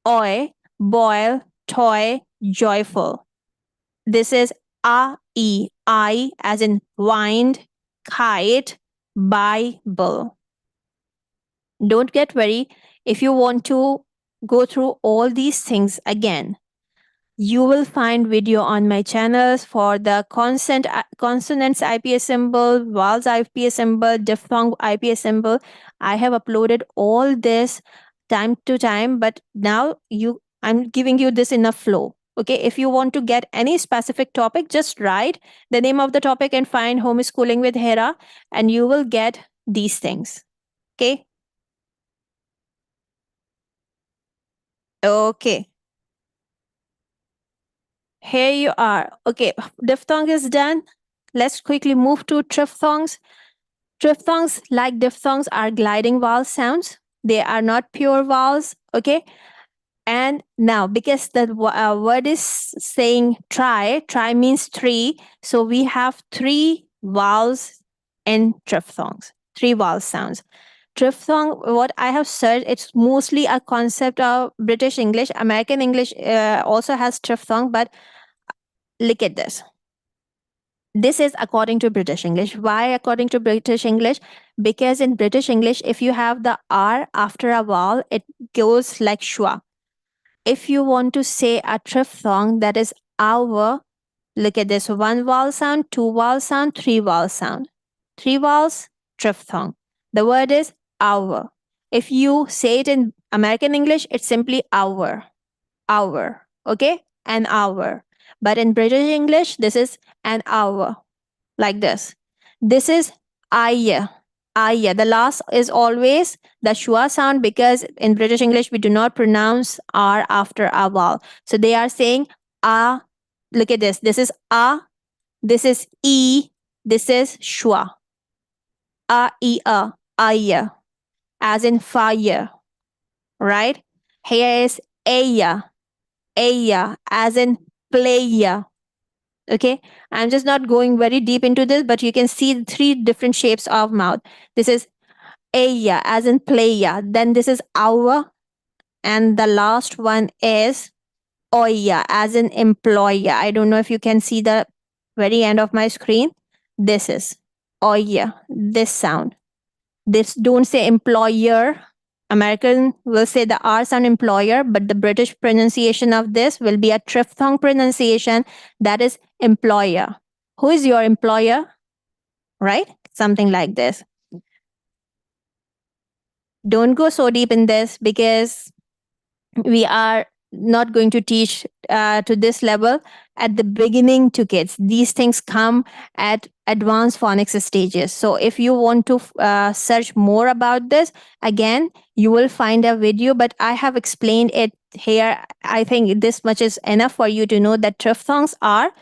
Oi, boil, toy, joyful. This is a, e, I, as in wind, kite, Bible. Don't get worried if you want to go through all these things again. You will find video on my channels for the consonants IPS symbol, vowels IPS symbol, diphthong IPS symbol. I have uploaded all this time to time, but now I'm giving you this in a flow. Okay, if you want to get any specific topic, just write the name of the topic and find homeschooling with Hera, and you will get these things. Okay. Okay. Here you are. Okay, diphthong is done. Let's quickly move to triphthongs. Triphthongs, like diphthongs, are gliding vowel sounds. They are not pure vowels. Okay. And now, because the word is saying try means three. So we have three vowels in triphthongs, three vowel sounds. Triphthong, what I have searched, it's mostly a concept of British English. American English also has triphthong, but look at this. This is according to British English. Why according to British English? Because in British English, if you have the R after a vowel, it goes like schwa. If you want to say a triphthong, that is our, look at this, one vowel sound, two vowel sound, three vowel sound. Three vowels, triphthong. The word is our. If you say it in American English, it's simply hour, okay? An hour. But in British English, this is an hour, like this. This is aya. Aya. The last is always the schwa sound because in British English, we do not pronounce R after a vowel. So they are saying a. Look at this. This is a. This is e. This is schwa. A, E, A, aya, as in fire, right? Here is aya, aya, as in playa. Okay, I'm just not going very deep into this, but you can see three different shapes of mouth. This is aya, as in playa. Then this is awa, and the last one is oya, as in employer. I don't know if you can see the very end of my screen. This is oya, this sound. This don't say employer. American will say the R sound employer, but the British pronunciation of this will be a triphthong pronunciation, that is employer. Who is your employer? Right? Something like this. Don't go so deep in this because we are not going to teach to this level at the beginning to kids. These things come at advanced phonics stages. So if you want to search more about this, again, you will find a video, but I have explained it here. I think this much is enough for you to know that triphthongs are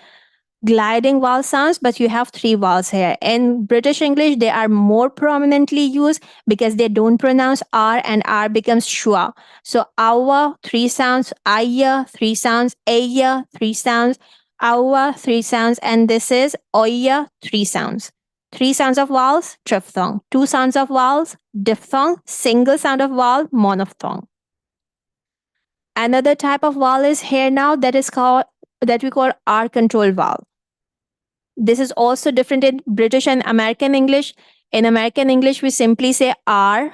gliding vowel sounds, but you have three vowels here. In British English, they are more prominently used because they don't pronounce R, and R becomes schwa. So awa, three sounds, aya, three sounds, aya, three sounds, awa, three sounds, and this is oya, three sounds. Three sounds of vowels, triphthong. Two sounds of vowels, diphthong. Single sound of vowel, monophthong. Another type of vowel is here now that we call R control vowel. This is also different in British and American English. In American English, we simply say R,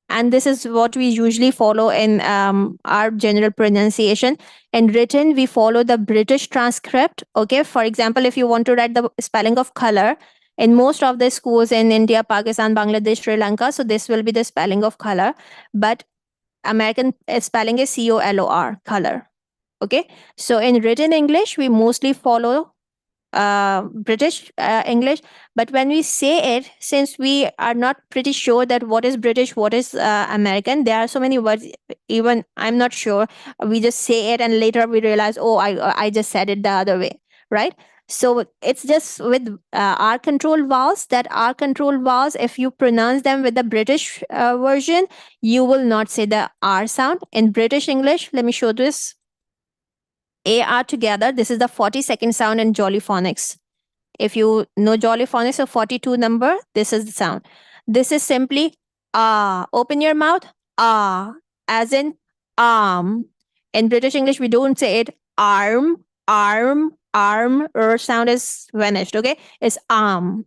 and this is what we usually follow in our general pronunciation. In written, we follow the British transcript. Okay, for example, if you want to write the spelling of color, in most of the schools in India, Pakistan, Bangladesh, Sri Lanka, so this will be the spelling of color, but American spelling is COLOR, color. Okay, so in written English, we mostly follow British English. But when we say it, since we are not pretty sure that what is British, what is American, there are so many words. Even I'm not sure. We just say it, and later we realize, oh, I just said it the other way, right? So it's just with R control vowels, that R control vowels, if you pronounce them with the British version, you will not say the R sound. In British English, let me show this. AR together, this is the 42nd sound in Jolly Phonics. If you know Jolly Phonics of 42 number, this is the sound. This is simply ah. Open your mouth, ah, as in arm. In British English, we don't say it arm, arm, arm. Sound is vanished. Okay, it's arm,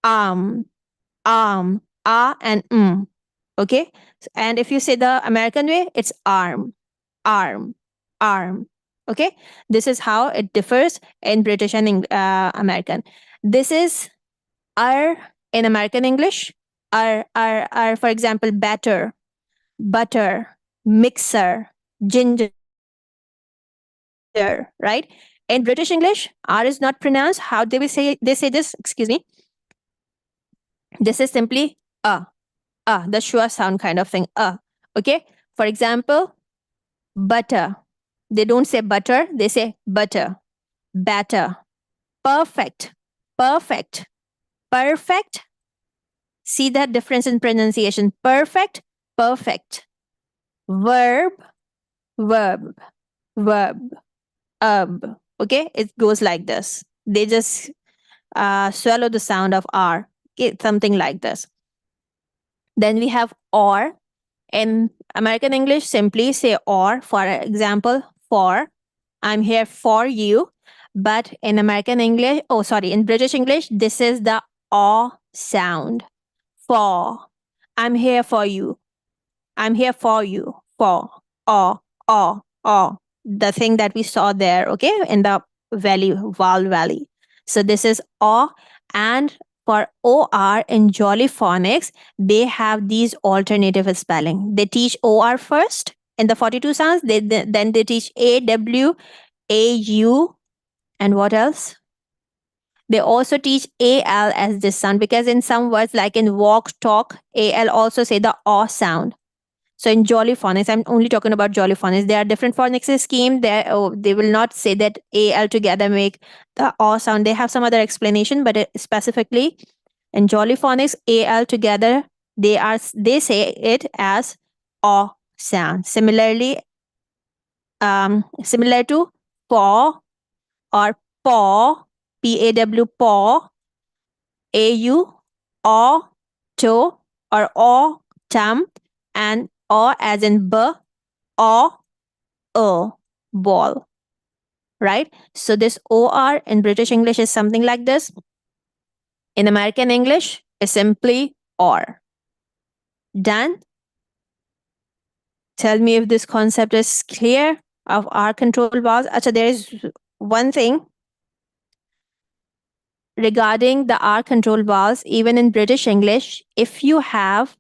arm, arm, ah, and Okay, and if you say the American way, it's arm, arm, arm. Okay, this is how it differs in British and American. This is R in American English. R, for example, batter, butter, mixer, ginger, right? In British English, R is not pronounced. How they will say, they say this, excuse me. This is simply the sure sound kind of thing. Okay. For example, butter. They don't say butter, they say butter, batter, perfect, perfect, perfect. See that difference in pronunciation. Perfect, perfect. Verb, verb, verb, Okay, it goes like this. They just swallow the sound of R. Okay, something like this. Then we have or. In American English, simply say or. For example, for. I'm here for you. But in American English, in British English, this is the aw sound. For. I'm here for you. I'm here for you. For. Aw. The thing that we saw there, okay, in the Vowel Valley. So this is aw. And for OR in Jolly Phonics, they have these alternative spelling. They teach OR first in the 42 sounds. Then they teach AW, AU, and what else? They also teach AL as this sound, because in some words, like in walk, talk, AL also say the aw sound. So in jolly phonics, I'm only talking about jolly phonics. There are different phonics scheme. They will not say that AL together make the O sound. They have some other explanation, but specifically in jolly phonics, AL together, they say it as O sound. Similar to paw or paw, PAW, paw, AU, or toe, or tam, and or as in b, or ball, right? So this OR in British English is something like this. In American English, is simply or. Done? Tell me if this concept is clear of R control vowels. Acha, there is one thing regarding the R control vowels, even in British English, if you have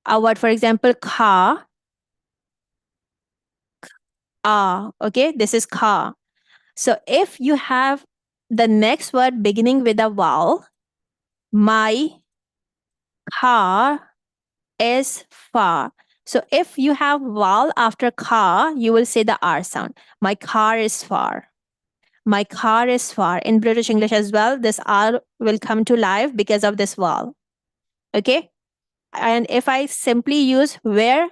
a word, for example, car, okay, this is car. So if you have the next word beginning with a vowel, my car is far. So if you have vowel after car, you will say the R sound. My car is far. My car is far. In British English as well, this R will come to life because of this vowel. Okay? And if I simply use your,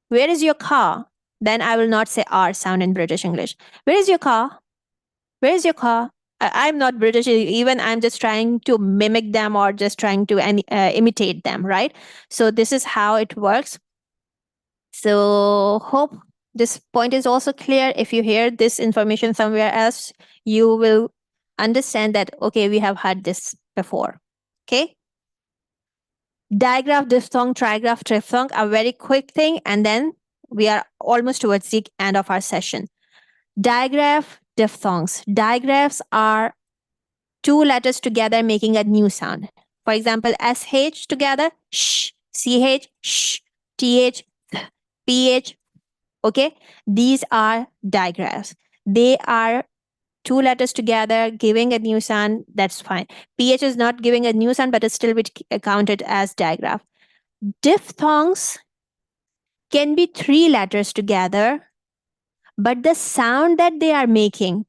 where is your car? Then I will not say R sound in British English. Where is your car? Where is your car? I'm not British, even I'm just trying to mimic them or just trying to imitate them, right? So this is how it works. So hope this point is also clear. If you hear this information somewhere else, you will understand that, okay, we have had this before. Okay. Digraph, diphthong, trigraph, triphthong, a very quick thing. And then we are almost towards the end of our session. Digraph, diphthongs. Digraphs are two letters together making a new sound. For example, SH together, sh, CH, sh, TH, PH. Okay, these are digraphs. They are two letters together giving a new sound. That's fine. PH is not giving a new sound, but it's still counted as digraph. Diphthongs can be three letters together, but the sound that they are making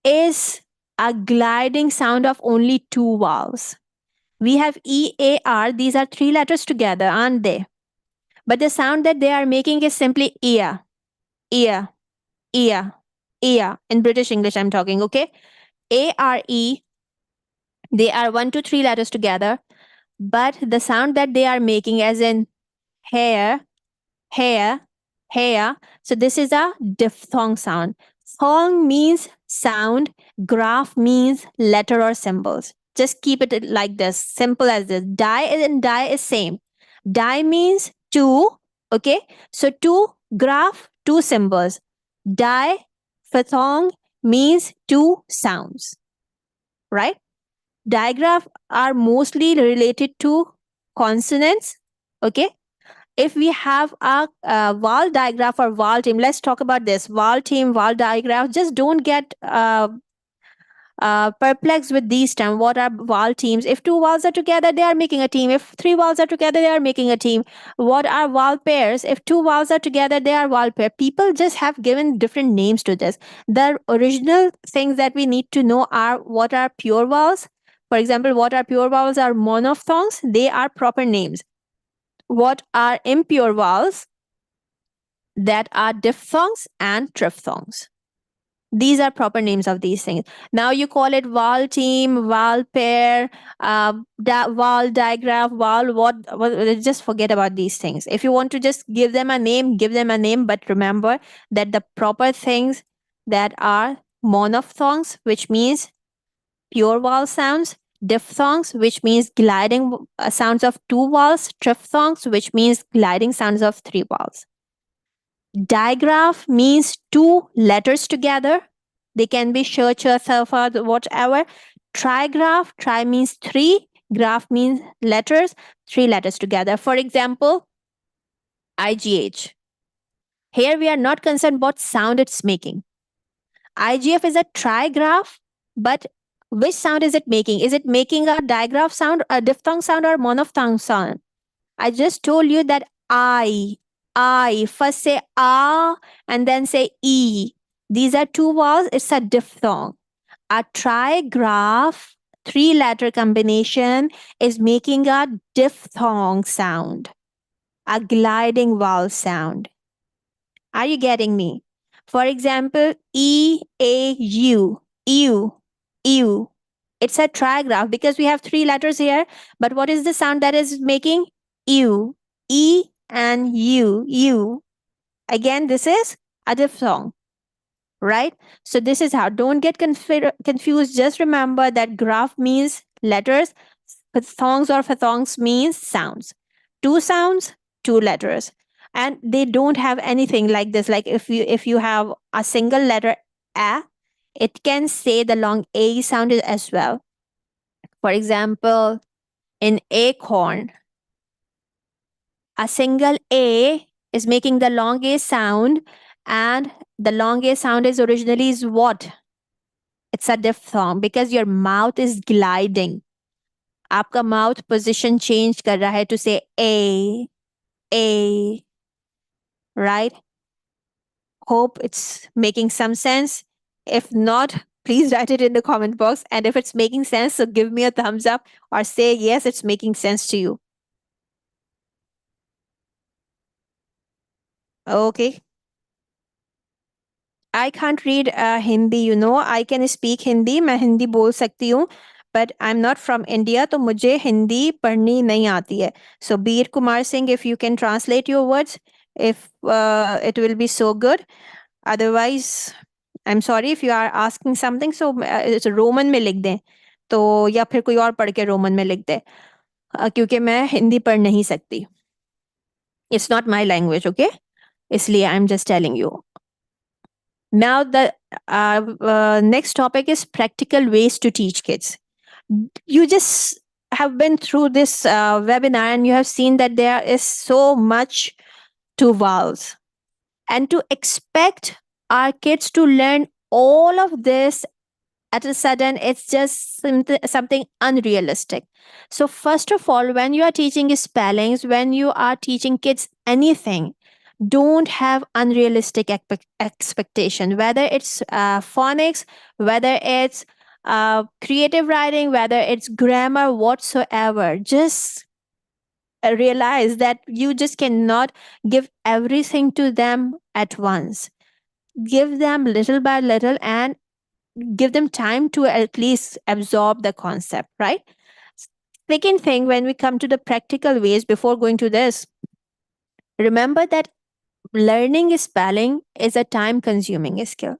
is a gliding sound of only two vowels. We have E, A, R. These are three letters together, aren't they? But the sound that they are making is simply ear, ear, ear, ear. In British English, I'm talking, okay? A, R, E. They are one, two, three letters together. But the sound that they are making, as in hair, hair, hair. So this is a diphthong sound. Thong means sound, graph means letter or symbols. Just keep it like this, simple as this. Die and die is same. Die means two, okay? So two graph, two symbols. Die, phthong means two sounds, right? Digraph are mostly related to consonants, okay? If we have a vowel digraph or vowel team, let's talk about this. Vowel team, vowel digraph, just don't get perplexed with these terms. What are vowel teams? If two vowels are together, they are making a team. If three vowels are together, they are making a team. What are vowel pairs? If two vowels are together, they are vowel pair. People just have given different names to this. The original things that we need to know are what are pure vowels. For example, what are pure vowels are monophthongs. They are proper names. What are impure vowels? That are diphthongs and triphthongs. These are proper names of these things. Now you call it vowel team, vowel pair, vowel digraph, vowel what. Just forget about these things. If you want to just give them a name, give them a name. But remember that the proper things that are monophthongs, which means pure vowel sounds, diphthongs, which means gliding sounds of two vowels, triphthongs, which means gliding sounds of three vowels. Digraph means two letters together. They can be sh, ch, th, whatever. Trigraph, tri means three, graph means letters, three letters together. For example, IGH. Here we are not concerned what sound it's making. IGF is a trigraph, but which sound is it making? Is it making a digraph sound, a diphthong sound, or monophthong sound? I just told you that I. First say ah and then say e. These are two vowels. It's a diphthong. A trigraph, three letter combination, is making a diphthong sound, a gliding vowel sound. Are you getting me? For example, E-A-U, ew, ew. It's a trigraph because we have three letters here. But what is the sound that is making? Ew, E and U, U. Again, this is a diphthong, right? So this is how. Don't get confused. Just remember that graph means letters. Phthongs or phathongs means sounds. Two sounds, two letters. And they don't have anything like this. Like if you have a single letter a, it can say the long a sound as well. For example, in acorn, a single a is making the long a sound, and the long a sound is originally is what? It's a diphthong because your mouth is gliding. आपका mouth position change कर रहा है to से a, right? Hope it's making some sense. If not, please write it in the comment box. And if it's making sense, so give me a thumbs up or say yes, it's making sense to you. Okay. I can't read Hindi, you know. I can speak Hindi. मैं हिंदी बोल सकती हूँ. But I'm not from India, तो मुझे हिंदी पढ़नी नहीं आती है. So Beer Kumar Singh, if you can translate your words, if it will be so good. Otherwise, I'm sorry if you are asking something. So it's Roman में लिख दें. तो या फिर कोई और पढ़ के रोमन में लिख दे. क्योंकि मैं हिंदी पढ़ नहीं सकती. It's not my language, okay? इसलिए I'm just telling you. Now, the next topic is practical ways to teach kids. You just have been through this webinar and you have seen that there is so much to vowels. And to expect our kids to learn all of this at a sudden, it's just something unrealistic. So, first of all, when you are teaching spellings, when you are teaching kids anything, don't have unrealistic expectation, whether it's phonics, whether it's creative writing, whether it's grammar whatsoever. Just realize that you just cannot give everything to them at once. Give them little by little and give them time to at least absorb the concept, right? Second thing, when we come to the practical ways, before going to this, remember that learning spelling is a time consuming skill.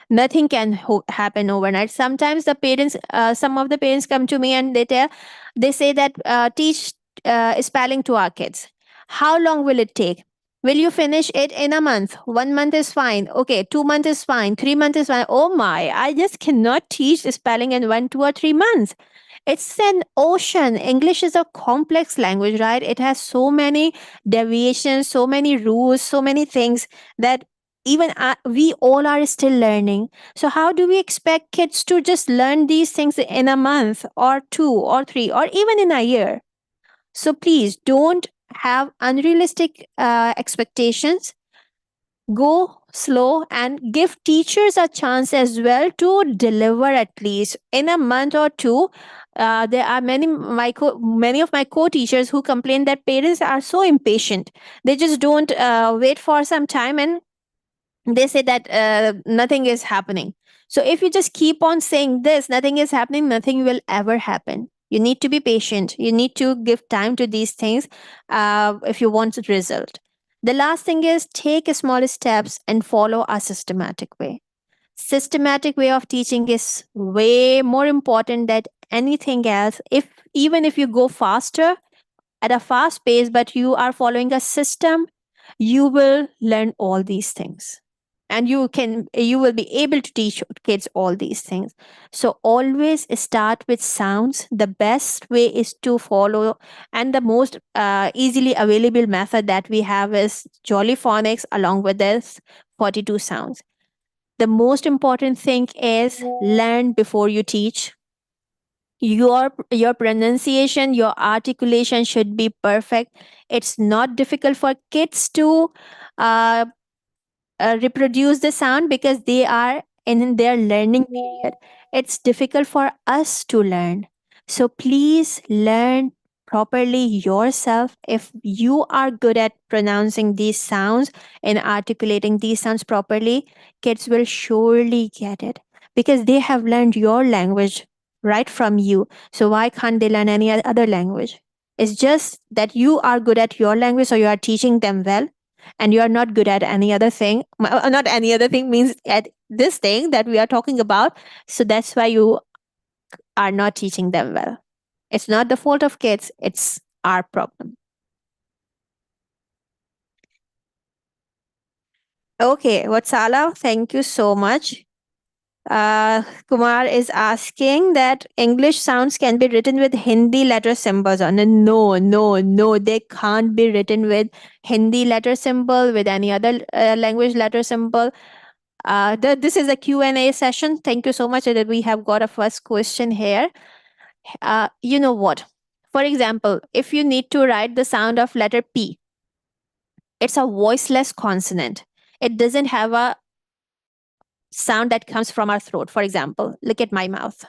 Nothing can happen overnight. Sometimes the parents, some of the parents come to me and they say that teach spelling to our kids. How long will it take? Will you finish it in a month? 1 month is fine. Okay, 2 months is fine. 3 months is fine. Oh my, I just cannot teach spelling in 1, 2, or 3 months. It's an ocean. English is a complex language, right? It has so many deviations, so many rules, so many things that even we all are still learning. So, how do we expect kids to just learn these things in a month or 2 or 3 or even in a year? So, please don't have unrealistic expectations. Go slow and give teachers a chance as well to deliver at least in a month or two. There are many of my co-teachers who complain that parents are so impatient. They just don't wait for some time and they say that nothing is happening. So if you just keep on saying this, nothing is happening, nothing will ever happen. You need to be patient. You need to give time to these things if you want a result. The last thing is take small steps and follow a systematic way. Systematic way of teaching is way more important than anything else. If even if you go faster at a fast pace, but you are following a system, you will learn all these things and you will be able to teach kids all these things. So always start with sounds. The best way is to follow, and the most easily available method that we have is jolly phonics along with this 42 sounds. The most important thing is learn before you teach. Your pronunciation, your articulation should be perfect. It's not difficult for kids to uh, reproduce the sound because they are in their learning period. It's difficult for us to learn. So please learn properly yourself. If you are good at pronouncing these sounds and articulating these sounds properly, kids will surely get it because they have learned your language right from you. So why can't they learn any other language? It's just that you are good at your language, so you are teaching them well, and you are not good at any other thing. Not any other thing means at this thing that we are talking about. So that's why you are not teaching them well. It's not the fault of kids, it's our problem. Okay, Watsala, thank you so much. Kumar is asking that English sounds can be written with Hindi letter symbols on. No, no, no, they can't be written with Hindi letter symbol, with any other language letter symbol. This is a Q&A session. Thank you so much that we have got a first question here. You know what? For example, if you need to write the sound of letter P, it's a voiceless consonant. It doesn't have a sound that comes from our throat. For example, look at my mouth.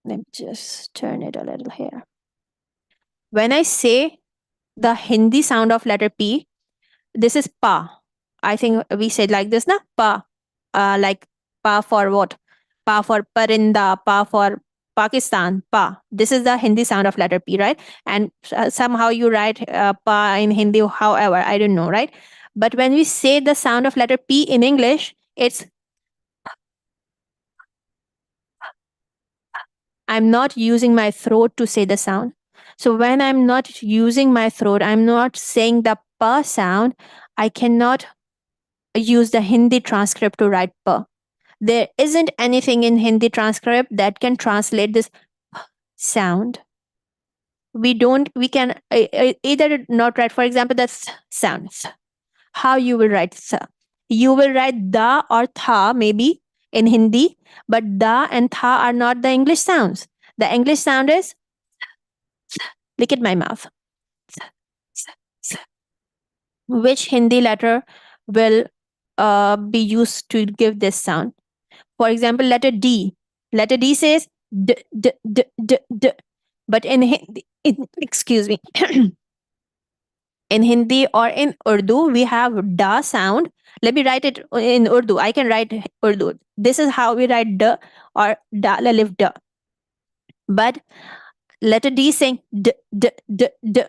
Let me just turn it a little here. When I say the Hindi sound of letter P, this is pa. I think we said like this, na? Pa. Like pa for what? Pa for parinda, pa for Pakistan, pa. This is the Hindi sound of letter P, right? And somehow you write pa in Hindi, however, I don't know, right? But when we say the sound of letter P in English, it's I'm not using my throat to say the sound. So when I'm not using my throat, I'm not saying the pa sound, I cannot use the Hindi transcript to write pa. There isn't anything in Hindi transcript that can translate this sound. We can either not write, for example, the sound. How you will write you will write da or tha maybe in Hindi, but da and tha are not the English sounds. The English sound is, look at my mouth. Which Hindi letter will be used to give this sound? For example, letter D. Letter D says d, d, d, d, d. But in Hindi, excuse me, in Hindi or in Urdu, we have da sound. Let me write it in Urdu. I can write Urdu. This is how we write d or da lalif d. But letter D saying d, d, d, d.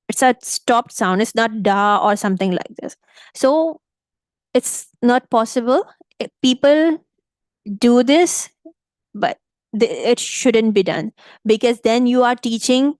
It's a stopped sound. It's not da or something like this. So it's not possible. People do this, but it shouldn't be done because then you are teaching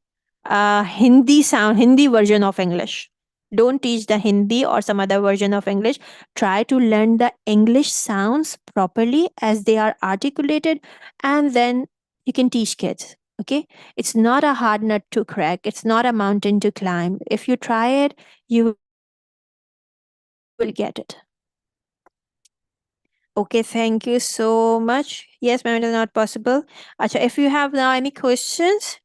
Hindi version of English. Don't teach the Hindi or some other version of English. Try to learn the English sounds properly as they are articulated, and then you can teach kids. Okay, it's not a hard nut to crack. It's not a mountain to climb. If you try it, you will get it. Okay, thank you so much. Yes, ma'am, it is not possible. Acha, if you have now any questions,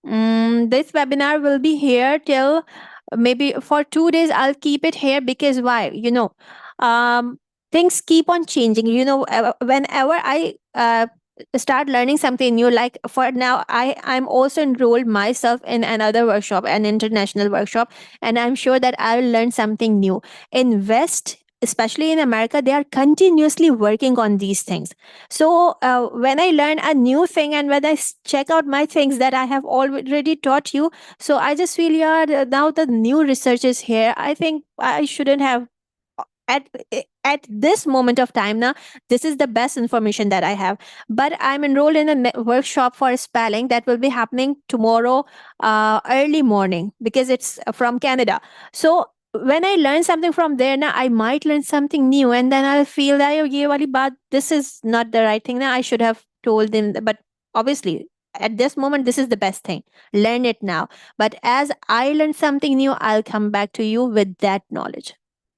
this webinar will be here till maybe for 2 days. I'll keep it here because why? Um, things keep on changing. Whenever I start learning something new, like for now, I'm also enrolled myself in another workshop, an international workshop, and I'm sure that I'll learn something new. In West, especially in America, they are continuously working on these things. So when I learn a new thing and when I check out my things that I have already taught you, so I just feel, yeah, now the new research is here. I think I shouldn't have at at this moment of time now, this is the best information that I have. But I'm enrolled in a workshop for spelling that will be happening tomorrow early morning because it's from Canada. So when I learn something from there now, I might learn something new, and then I'll feel that, oh, ye wali baat, this is not the right thing. Now I should have told them, but obviously at this moment this is the best thing. Learn it now. But as I learn something new, I'll come back to you with that knowledge.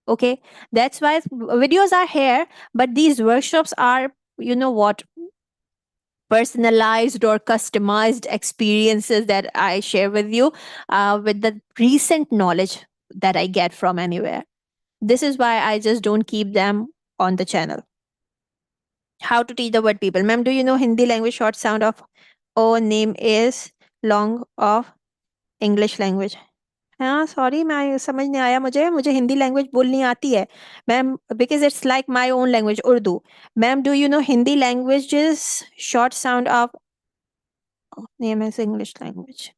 Okay, that's why videos are here, but these workshops are, you know what, personalized or customized experiences that I share with you with the recent knowledge that I get from anywhere. This is why I just don't keep them on the channel. How to teach the word people. Ma'am, do you know Hindi language short sound of O name is long of English language? हाँ sorry मैं समझ नहीं आया मुझे मुझे Hindi language बोलनी आती है ma'am because it's like my own language Urdu ma'am do you know Hindi language is short sound of name is English language.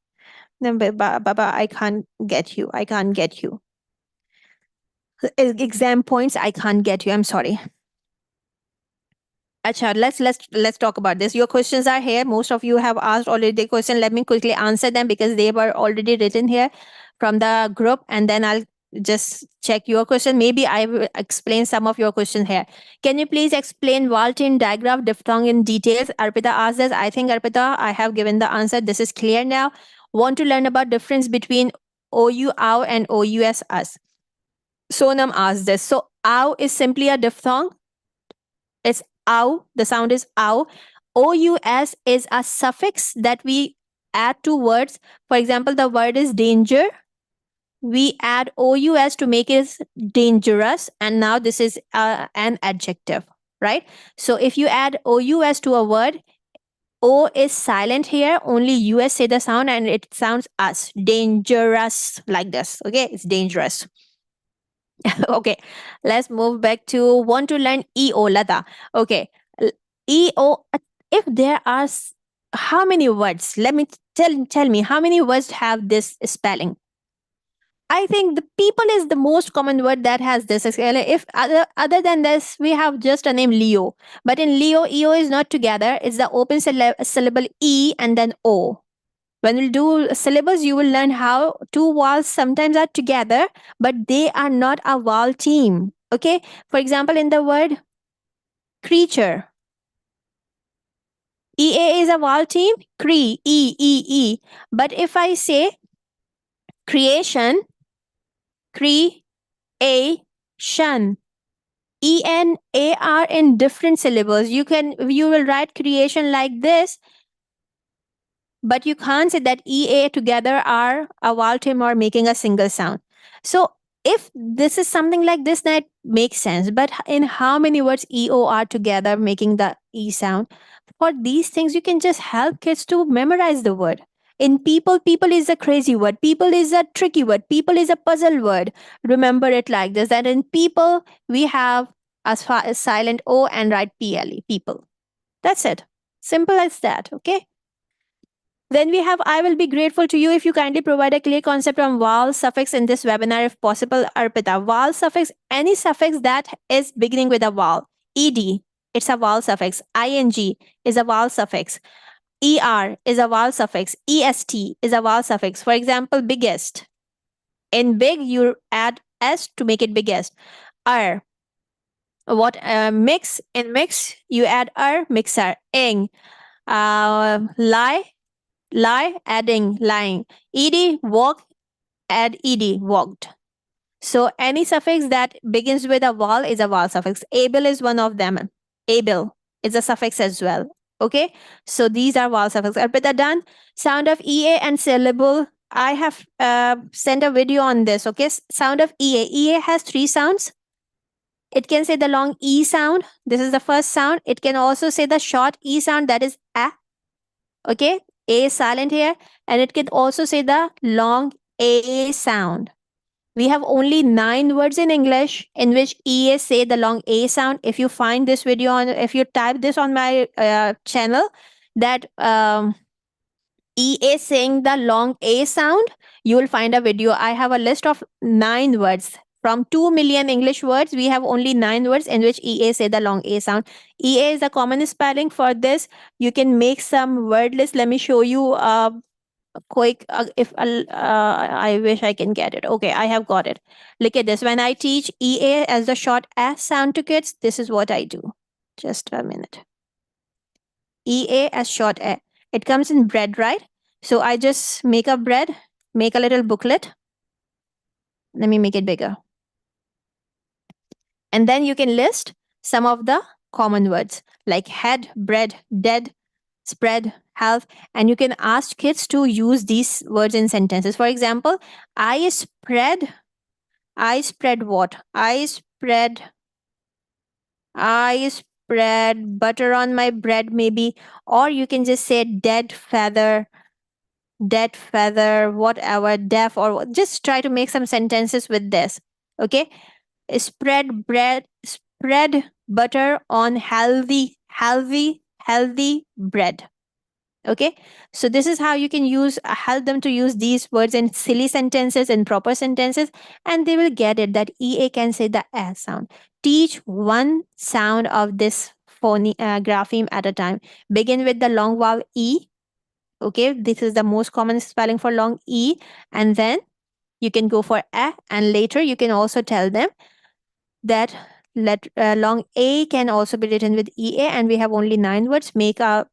No, Baba, I can't get you. I can't get you. Exam points, I can't get you. I'm sorry. Acha, let's talk about this. Your questions are here. Most of you have asked already the question. Let me quickly answer them because they were already written here from the group, and then I'll just check your question. Maybe I will explain some of your question here. Can you please explain Walton digraph diphthong in details? Arpita asked this. I think Arpita, I have given the answer. This is clear now. Want to learn about difference between OU, OW, and OUS, us. Sonam asked this. So OW is simply a diphthong. It's ow. The sound is ow. OUS is a suffix that we add to words. For example, the word is danger. We add OUS to make it dangerous. And now this is an adjective, right? So if you add OUS to a word, O is silent here. Only US say the sound and it sounds us. Dangerous, like this. Okay, it's dangerous. Okay, let's move back to want to learn EO, Lata. Okay, EO, if there are, how many words? Let me tell me, how many words have this spelling? I think the people is the most common word that has this. If other than this, we have just a name Leo. But in Leo, EO is not together. It's the open syllable E and then O. When you do syllables, you will learn how two vowels sometimes are together, but they are not a vowel team. Okay. For example, in the word creature, EA is a vowel team, E. But if I say creation, creation, ENAR in different syllables. You will write creation like this, but you can't say that EA together are a vowel team or making a single sound. So if this is something like this, that makes sense. But in how many words EO are together making the E sound? For these things, you can just help kids to memorize the word. In people, people is a crazy word. People is a tricky word. People is a puzzle word. Remember it like this. That in people, we have as far as silent O and write PLE, people. That's it. Simple as that. Okay. Then we have I will be grateful to you if you kindly provide a clear concept on vowel suffix in this webinar if possible. Arpita, vowel suffix, any suffix that is beginning with a vowel. Ed, it's a vowel suffix. Ing is a vowel suffix. Er is a vowel suffix. Est is a vowel suffix. For example, biggest. In big, you add s to make it biggest. What mix, in mix you add mixer. Ing, lie, adding lying. Ed, walk, add ed, walked. So any suffix that begins with a vowel is a vowel suffix. Able is one of them. Able is a suffix as well. Okay, so these are vowel suffixes. Arpita, done. Sound of EA and syllable. I have sent a video on this. Okay, sound of EA. EA has three sounds. It can say the long E sound. This is the first sound. It can also say the short E sound, that is A. Okay, A is silent here. And it can also say the long A sound. We have only 9 words in English in which EA say the long A sound. If you find this video on, if you type this on my channel, that EA saying the long A sound, you will find a video. I have a list of 9 words. From 2 million English words, we have only 9 words in which EA say the long A sound. EA is the common spelling for this. You can make some word list. Let me show you quick if I wish I can get it. Okay, I have got it. Look at this. When I teach EA as the short S sound to kids, this is what I do. Just a minute. EA as short A. It comes in bread, right? So I just make a bread, make a little booklet. Let me make it bigger. And then you can list some of the common words like head, bread, dead, spread, health. And you can ask kids to use these words in sentences. For example, I spread, I spread what? I spread butter on my bread, maybe. Or you can just say dead feather, whatever, deaf, or just try to make some sentences with this. Okay. Spread butter on healthy bread. Okay. So this is how you can help them to use these words in silly sentences and proper sentences, and they will get it that ea can say the s sound. Teach one sound of this grapheme at a time. Begin with the long vowel e. Okay, this is the most common spelling for long e, and then you can go for a, and later you can also tell them that long a can also be written with ea, and we have only 9 words. Make a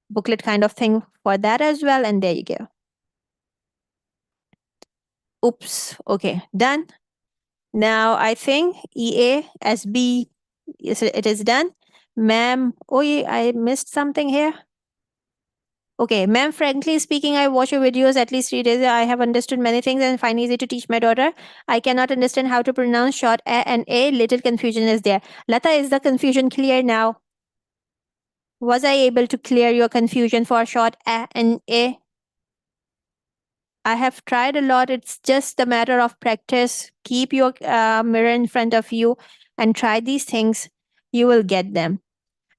booklet kind of thing for that as well, and there you go. Oops. Okay, done. Now I think ea sb, yes, it is done. Ma'am, oh yeah, I missed something here. Okay, ma'am, frankly speaking, I watch your videos at least 3 days. I have understood many things and find easy to teach my daughter. I cannot understand how to pronounce short a and a. Little confusion is there. Lata, is the confusion clear now? Was I able to clear your confusion for short a and a? I have tried a lot. It's just a matter of practice. Keep your mirror in front of you and try these things. You will get them.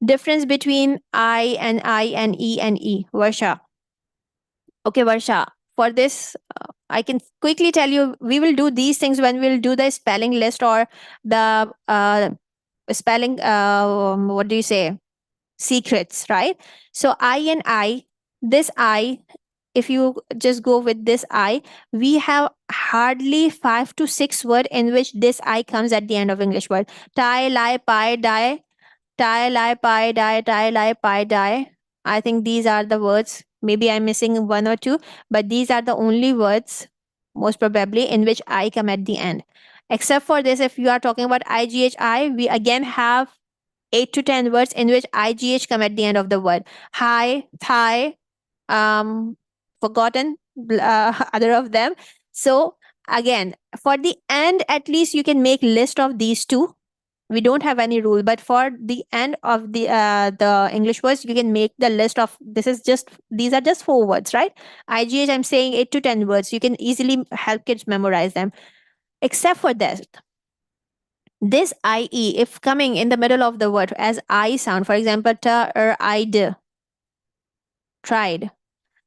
Difference between I and E. Varsha. Okay, Varsha. For this, I can quickly tell you we will do these things when we'll do the spelling list or the spelling, what do you say? Secrets, right? So I, this I, if you just go with this I, we have hardly 5 to 6 words in which this I comes at the end of English word. Tie, lie, pie, die, tie, lie, pie, die, tie, lie, pie, die. I think these are the words. Maybe I'm missing one or two, but these are the only words, most probably, in which I come at the end. Except for this, if you are talking about IGHI, we again have 8 to 10 words in which IGH come at the end of the word. Hi, thigh, um forgotten other of them. So again, for the end, at least you can make list of these two. We don't have any rule, but for the end of the English words, you can make the list of, this is just, these are just 4 words, right? IGH, I'm saying 8 to 10 words. You can easily help kids memorize them. Except for that, this IE, if coming in the middle of the word as I sound, for example, I'd, tried.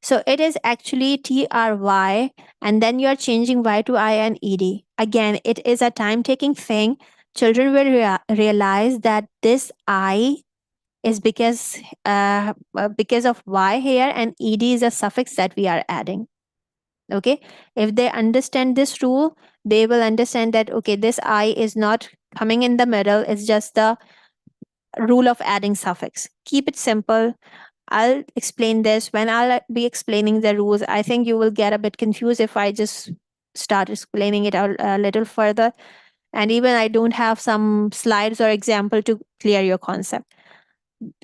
So it is actually TRY, and then you are changing Y to I and ED. Again, it is a time taking thing. Children will realize that this I is because of Y here, and ED is a suffix that we are adding. Okay. If they understand this rule, they will understand that, okay, this I is not coming in the middle, it's just the rule of adding suffix. Keep it simple. I'll explain this when I'll be explaining the rules. I think you will get a bit confused if I just start explaining it out a little further. And even I don't have some slides or example to clear your concept.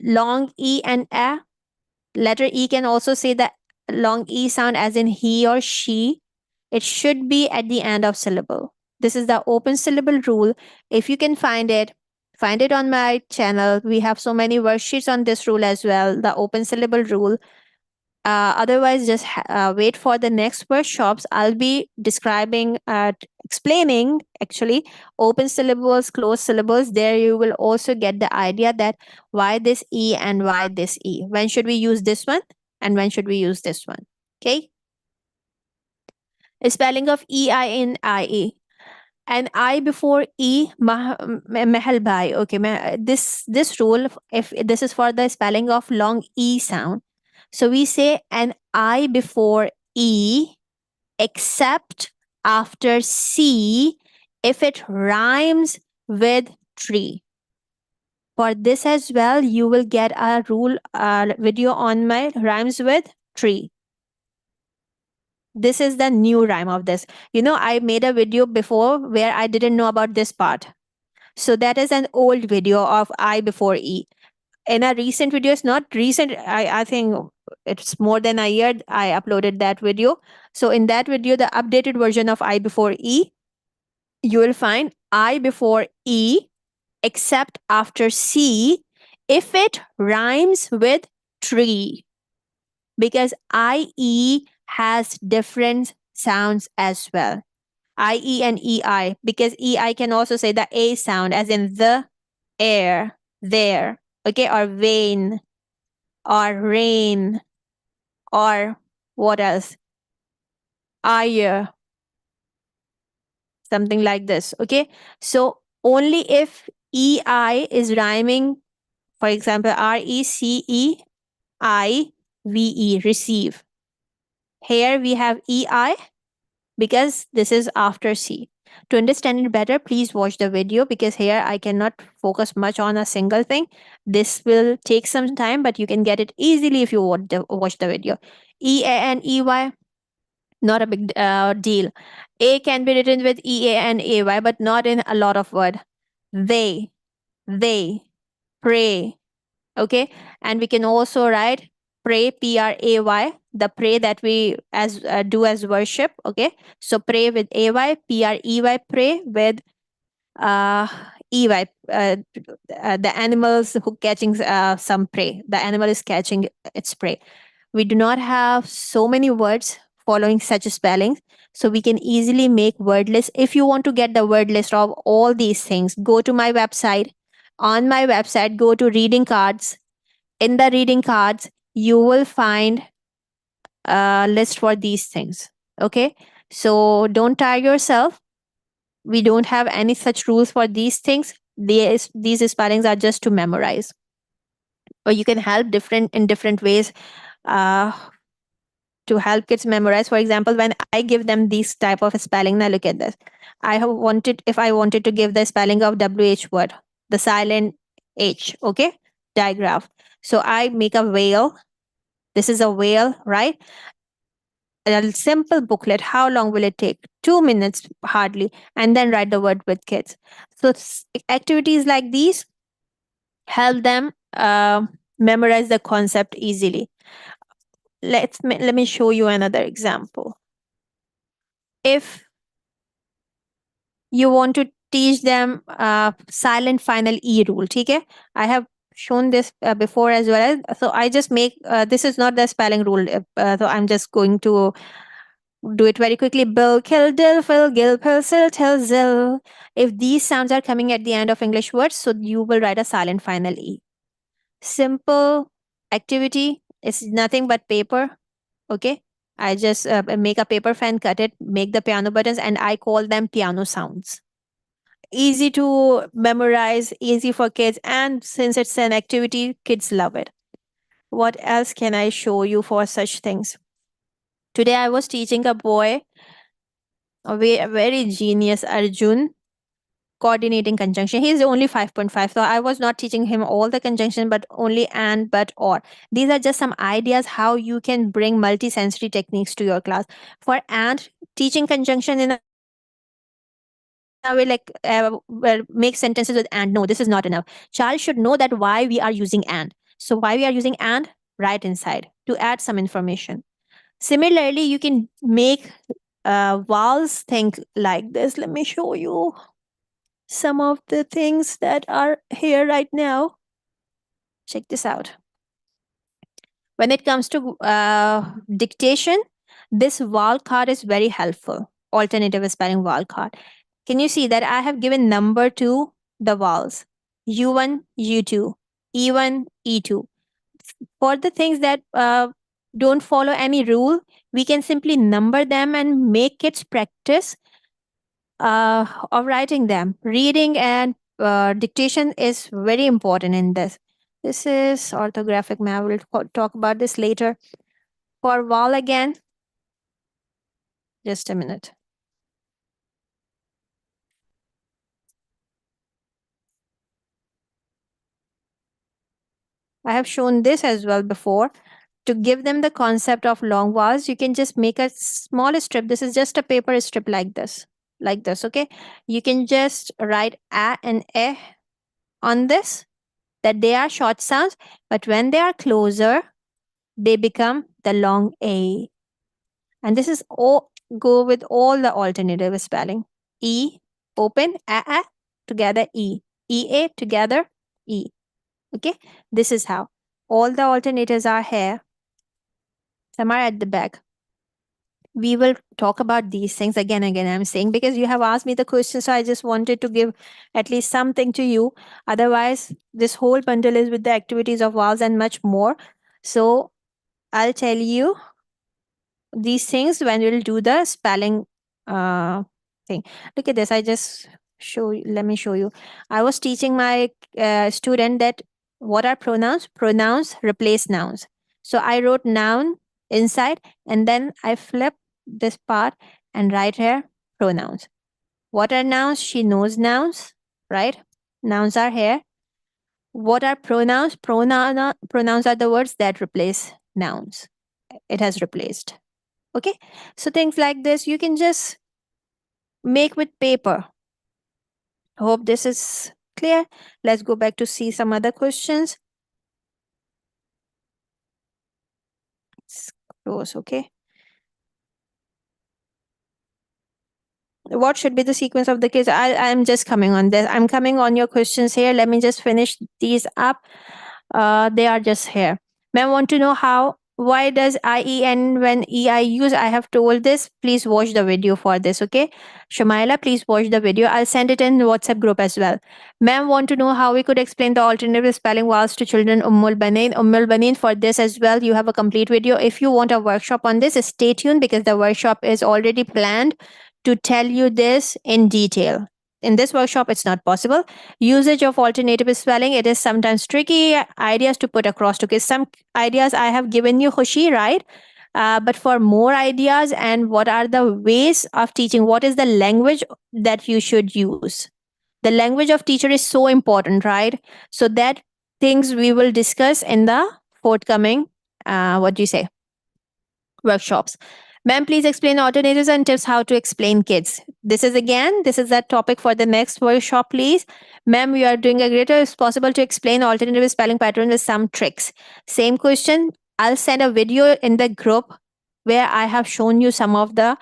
Long E and A. Letter E can also say the long E sound as in he or she. It should be at the end of syllable. This is the open syllable rule. If you can find it on my channel. We have so many worksheets on this rule as well, the open syllable rule. Otherwise, just wait for the next workshops. I'll be explaining actually open syllables, closed syllables. There you will also get the idea that why this E and why this E. When should we use this one and when should we use this one? Okay. Spelling of EI in IE. And I before E, Mehal Bhai. Okay, this rule, if this is for the spelling of long E sound. So we say an I before E except after C if it rhymes with tree. For this as well, you will get a rule video on my rhymes with tree. This is the new rhyme of this. I made a video before where I didn't know about this part. So that is an old video of I before E. In a recent video, it's not recent, I think it's more than a year I uploaded that video. So in that video, the updated version of I before E, you will find I before E except after C if it rhymes with tree, because IE has different sounds as well. IE and EI, because EI can also say the A sound, as in the, air, there, okay, or vein, or rain, or what else? Ire, something like this, okay? So only if EI is rhyming, for example, RECEIVE, receive. Here we have EI because this is after C. To understand it better, please watch the video, because here I cannot focus much on a single thing. This will take some time, but you can get it easily if you watch the video. EA and EY, not a big deal. A can be written with EA and AY, but not in a lot of word. They, pray, okay, and we can also write pray, PRAY, the pray that we as do as worship, okay. So pray with AY, PREY, pray with uh EY, the animals who catching some prey, the animal is catching its prey. We do not have so many words following such spellings, so we can easily make word list. If you want to get the word list of all these things, go to my website. On my website, go to reading cards. In the reading cards, you will find a list for these things, okay. So don't tire yourself. We don't have any such rules for these things. These spellings are just to memorize, or you can help different in different ways uh, to help kids memorize. For example, when I give them these type of spelling, now look at this. If I wanted to give the spelling of WH word, the silent H, okay, digraph. So I make a whale. This is a whale, right? A simple booklet. How long will it take? 2 minutes hardly, and then write the word with kids. So activities like these help them memorize the concept easily. Let me show you another example. If you want to teach them silent final E rule, okay? I have shown this before as well. So I just make this is not the spelling rule. So I'm just going to do it very quickly. Bill, kill, dill, fill, gil, pill, sil, till, zil. If these sounds are coming at the end of English words, so you will write a silent final E. Simple activity. It's nothing but paper. Okay. I just make a paper fan, cut it, make the piano buttons, and I call them piano sounds. Easy to memorize, easy for kids, and since it's an activity, kids love it. What else can I show you for such things? Today I was teaching a boy, a very genius Arjun, coordinating conjunction. He is only 5.5, so I was not teaching him all the conjunction, but only and, but, or. These are just some ideas how you can bring multisensory techniques to your class. For and, teaching conjunction in a way like make sentences with and. No, this is not enough. Child should know that why we are using and. So why we are using and, right inside to add some information. Similarly, you can make vowels think like this. Let me show you some of the things that are here right now. Check this out. When it comes to dictation, this vowel card is very helpful. Alternative spelling vowel card. Can you see that I have given number to the vowels? U1, U2, E1, E2. For the things that don't follow any rule, we can simply number them and make kids practice of writing them. Reading and dictation is very important in this. This is orthographic map. We'll talk about this later. For vowel again, just a minute. I have shown this as well before. To give them the concept of long vowels, you can just make a small strip. This is just a paper strip like this. like this. Okay, you can just write a and eh on this, that they are short sounds, but when they are closer, they become the long a. And this is all go with all the alternative spelling. E open a together e. E a together e. Okay, this is how all the alternatives are here. Some are at the back. We will talk about these things again and again. I'm saying because you have asked me the question, so I just wanted to give at least something to you. Otherwise, this whole bundle is with the activities of vowels and much more. So I'll tell you these things when we'll do the spelling uh thing. Look at this. I just show you. Let me show you. I was teaching my student that what are pronouns. Pronouns replace nouns. So I wrote noun inside, and then I flip this part and write here pronouns. What are nouns? She knows nouns, right? Nouns are here. What are pronouns? Pronouns are the words that replace nouns. It has replaced. Okay, so things like this you can just make with paper. Hope this is clear. Let's go back to see some other questions. Let's close. Okay, what should be the sequence of the case? I'm just coming on this. I'm coming on your questions here. Let me just finish these up. They are just here. May I want to know how, why does IE end when EI use? I have told this. Please watch the video for this, okay? Shamaila, please watch the video. I'll send it in WhatsApp group as well. Ma'am, want to know how we could explain the alternative spelling vowels to children? Ummul Banin. Ummul Banin, for this as well, you have a complete video. If you want a workshop on this, stay tuned because the workshop is already planned to tell you this in detail. In this workshop, it's not possible. Usage of alternative spelling, it is sometimes tricky ideas to put across to kids. Some ideas I have given you, Khushi, right? But for more ideas and what are the ways of teaching, what is the language that you should use? The language of teacher is so important, right? So that things we will discuss in the forthcoming, what do you say, workshops. Ma'am, please explain alternatives and tips how to explain kids. This is that topic for the next workshop, please. Ma'am, we are doing a greater as possible to explain alternative spelling pattern with some tricks. Same question. I'll send a video in the group where I have shown you some of the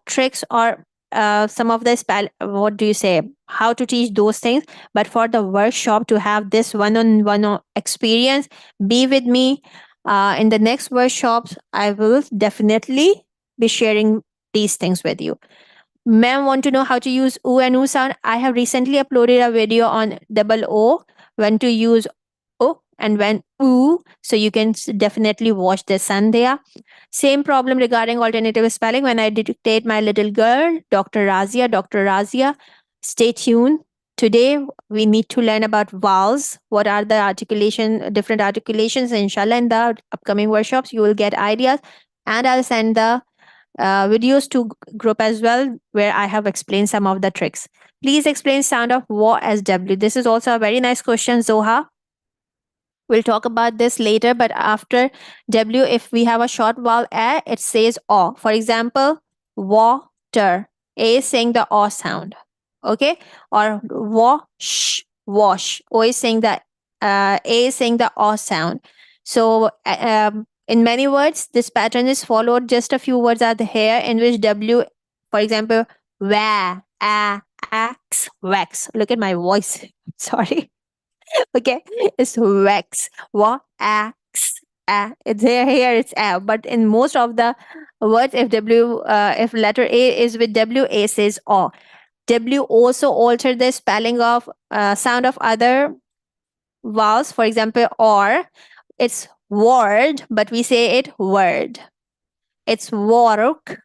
tricks or some of the spell. What do you say? How to teach those things. But for the workshop to have this one-on-one experience, be with me in the next workshops. I will definitely be sharing these things with you. Ma'am, want to know how to use oo and oo sound? I have recently uploaded a video on double O, when to use O and when oo. So you can definitely watch this Sandhya. Same problem regarding alternative spelling when I dictate my little girl, Dr. Razia. Dr. Razia, stay tuned. Today we need to learn about vowels. What are the different articulations? Inshallah, in the upcoming workshops, you will get ideas, and I'll send the videos to group as well where I have explained some of the tricks. Please explain sound of wa as W. This is also a very nice question, Zoha. We'll talk about this later, but after W, if we have a short vowel A, it says O. For example, water. A is saying the O sound. Okay? Or wash, wash. O is saying the A is saying the O sound. So in many words, this pattern is followed. Just a few words are here in which W, for example, wa, a, ax, wax. Look at my voice. Sorry. Okay, it's wax. Wa ax. It's here. It's a. But in most of the words, if letter A is with W, A says O. W also alter the spelling of sound of other vowels. For example, or it's word, but we say it word. It's work,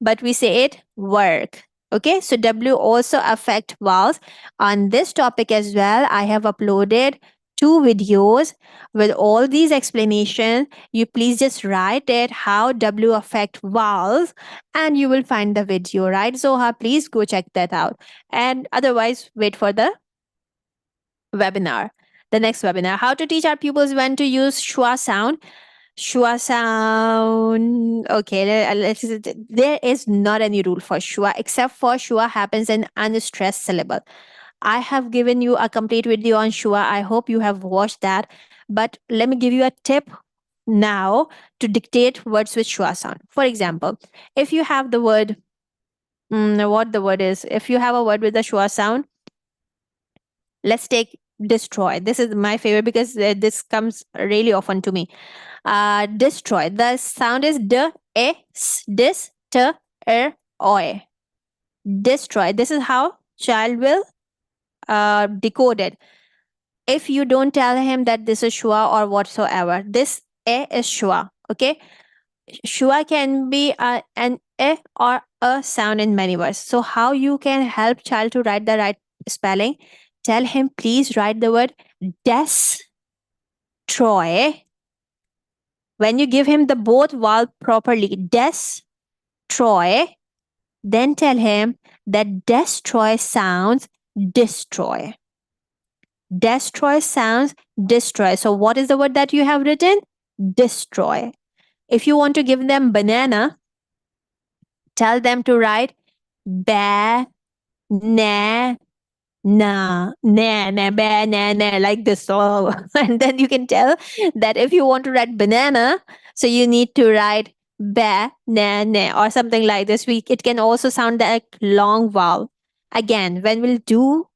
but we say it work. Okay, so W also affect vowels. On this topic as well, I have uploaded two videos with all these explanations. You please just write it how W affect vowels and you will find the video, right? Zoha, please go check that out. And otherwise, wait for the webinar. The next webinar, how to teach our pupils when to use schwa sound. Shua sound. Okay, there is not any rule for shua except for shua happens in unstressed syllable. I have given you a complete video on shua. I hope you have watched that. But let me give you a tip now to dictate words with shua sound. For example, if you have the word, what the word is, if you have a word with a shua sound, let's take destroy. This is my favorite because this comes really often to me. Destroy. The sound is d, e, s, dis, t, oi. Destroy. This is how child will decode it. If you don't tell him that this is shua or whatsoever, this e is shua. Okay, shua can be an e or a sound in many words. So how you can help child to write the right spelling? Tell him please write the word destroy. When you give him the both vowel properly, destroy, then tell him that destroy sounds destroy. Destroy sounds destroy. So what is the word that you have written? Destroy. If you want to give them banana, tell them to write ba na na na na ba na na like this. So and then you can tell that if you want to write banana, so you need to write ba na na or something like this. It can also sound like long vowel. Again, when we'll do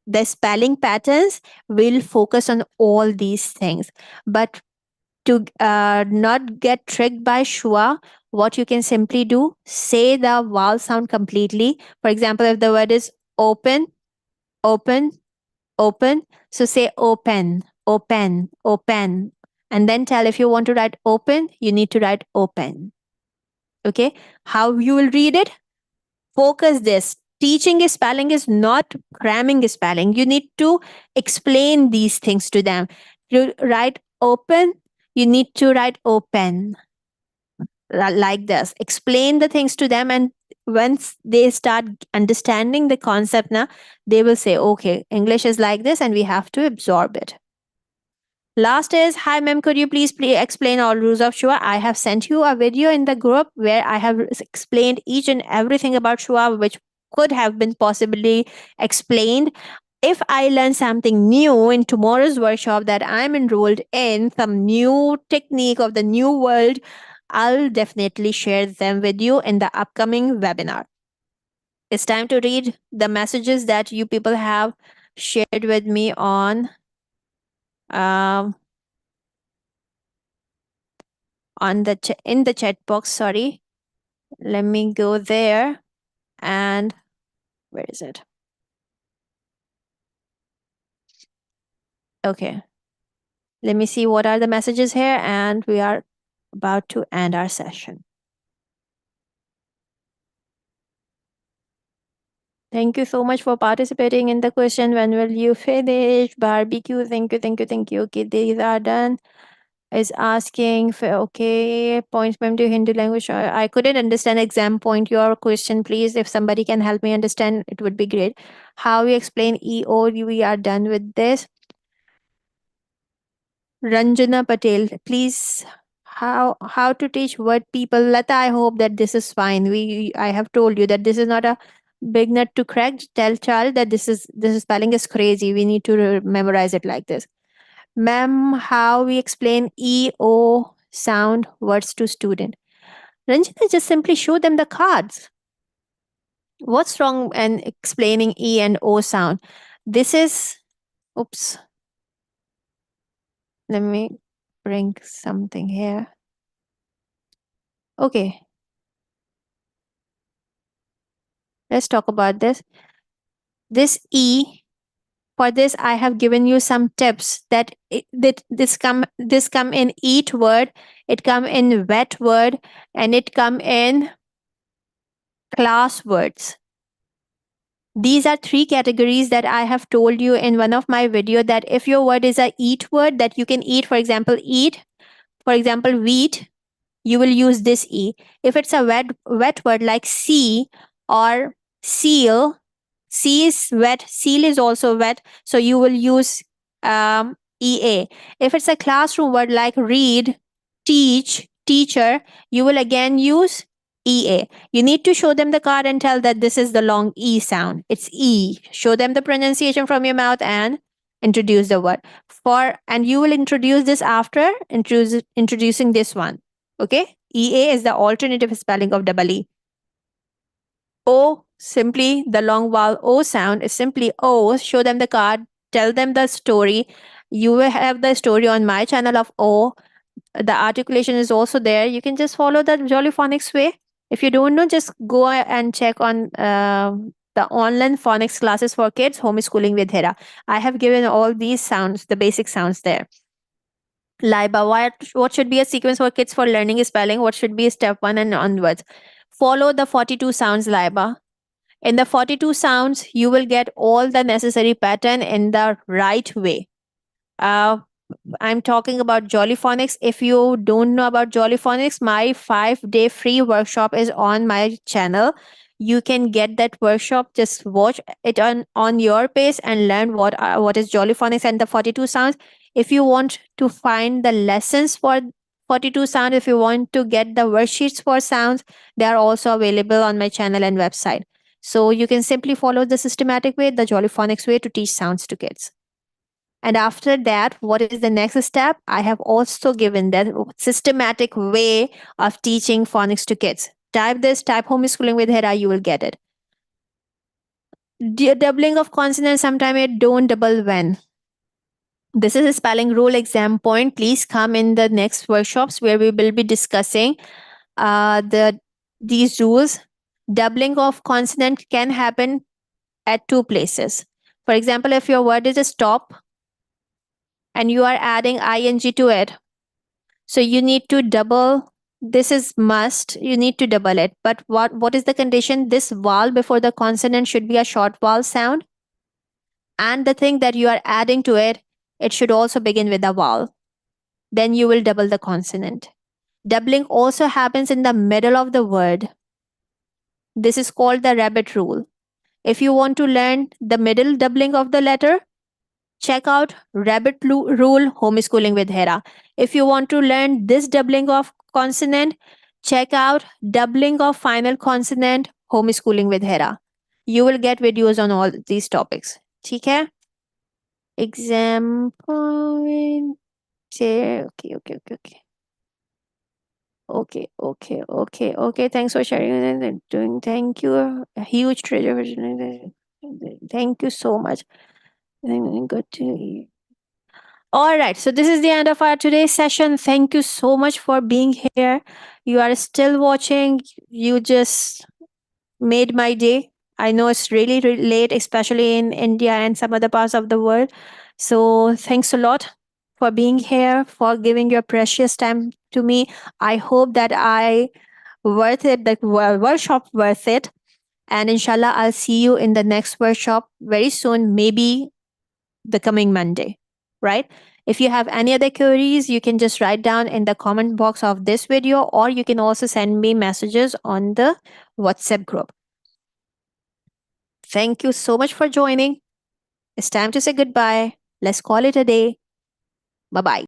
the spelling patterns, we'll focus on all these things. But to not get tricked by shua, what you can simply do, say the vowel sound completely. For example, if the word is open, open, open, so say open, open, open. And then tell if you want to write open, you need to write open. Okay. How you will read it? Focus this. Teaching spelling is not cramming spelling. You need to explain these things to them. You write open, you need to write open like this. Explain the things to them, and once they start understanding the concept now, they will say, okay, English is like this and we have to absorb it. Last is, hi ma'am, could you please explain all rules of Shua? I have sent you a video in the group where I have explained each and everything about Shua, which could have been possibly explained. If I learn something new in tomorrow's workshop that I'm enrolled in, some new technique of the new world, I'll definitely share them with you in the upcoming webinar. It's time to read the messages that you people have shared with me um, on the in the chat box. Sorry, let me go there. And where is it? Okay, let me see what are the messages here, and we are about to end our session. Thank you so much for participating in the question. When will you finish? Barbecue. Thank you, thank you, thank you. Okay, these are done. Is asking for okay points ma'am to Hindi language. I couldn't understand exam point your question. Please, if somebody can help me understand, it would be great. How we explain EO? We are done with this. Ranjana Patel, please. How to teach word people? Lata, I hope that this is fine. I have told you that this is not a big nut to crack. Tell child that this spelling is crazy. We need to memorize it like this. Ma'am, how we explain E O sound words to student? Ranjana, just simply show them the cards. What's wrong in explaining E and O sound? This is, oops. Let me bring something here. Okay. Let's talk about this. This E, for this I have given you some tips that this come in eat word, it come in wet word, and it come in class words. These are three categories that I have told you in one of my video, that if your word is a eat word that you can eat, for example, eat, for example, wheat, you will use this E. If it's a wet word like see or seal, see is wet, seal is also wet, so you will use EA. If it's a classroom word like read, teach, teacher, you will again use EA. You need to show them the card and tell that this is the long E sound. It's E. Show them the pronunciation from your mouth and introduce the word. And you will introduce this after introducing this one. Okay? EA is the alternative spelling of double E. O, simply the long vowel O sound is simply O. Show them the card, tell them the story. You will have the story on my channel of O. The articulation is also there. You can just follow the Jolly Phonics way. If you don't know, just go and check on the online phonics classes for kids, homeschooling with Hera. I have given all these sounds, the basic sounds there. Laiba, what should be a sequence for kids for learning spelling? What should be step one and onwards? Follow the 42 sounds, Laiba. In the 42 sounds, you will get all the necessary pattern in the right way. Uh, I'm talking about Jollyphonics. If you don't know about Jollyphonics, my 5-day free workshop is on my channel. You can get that workshop. Just watch it on your pace and learn what is Jollyphonics and the 42 sounds. If you want to find the lessons for 42 sound, if you want to get the worksheets for sounds, they are also available on my channel and website. So you can simply follow the systematic way, the Jollyphonics way to teach sounds to kids. And after that, what is the next step? I have also given that systematic way of teaching phonics to kids. Type this, type homeschooling with Hera, you will get it. Doubling of consonants, sometime it don't double when. This is a spelling rule exam point. Please come in the next workshops where we will be discussing these rules. Doubling of consonant can happen at two places. For example, if your word is a stop and you are adding ing to it, so you need to double. This is must. You need to double it. But what is the condition? This vowel before the consonant should be a short vowel sound, and the thing that you are adding to it, it should also begin with a vowel. Then you will double the consonant. Doubling also happens in the middle of the word. This is called the rabbit rule. If you want to learn the middle doubling of the letter, check out Rule Homeschooling with Hera. If you want to learn this doubling of consonant, check out Doubling of Final Consonant Homeschooling with Hera. You will get videos on all these topics. ठीक है? Exam point. Okay, okay, okay, okay. Okay. Thanks for sharing and doing. Thank you. A huge treasure. Thank you so much. Good to hear. All right. So this is the end of our today's session. Thank you so much for being here. You are still watching. You just made my day. I know it's really, really late, especially in India and some other parts of the world. So thanks a lot for being here, for giving your precious time to me. I hope that I worth it, that workshop worth it. And inshallah, I'll see you in the next workshop very soon, maybe the coming Monday, right? If you have any other queries, you can just write down in the comment box of this video, or you can also send me messages on the WhatsApp group. Thank you so much for joining. It's time to say goodbye. Let's call it a day. Bye bye.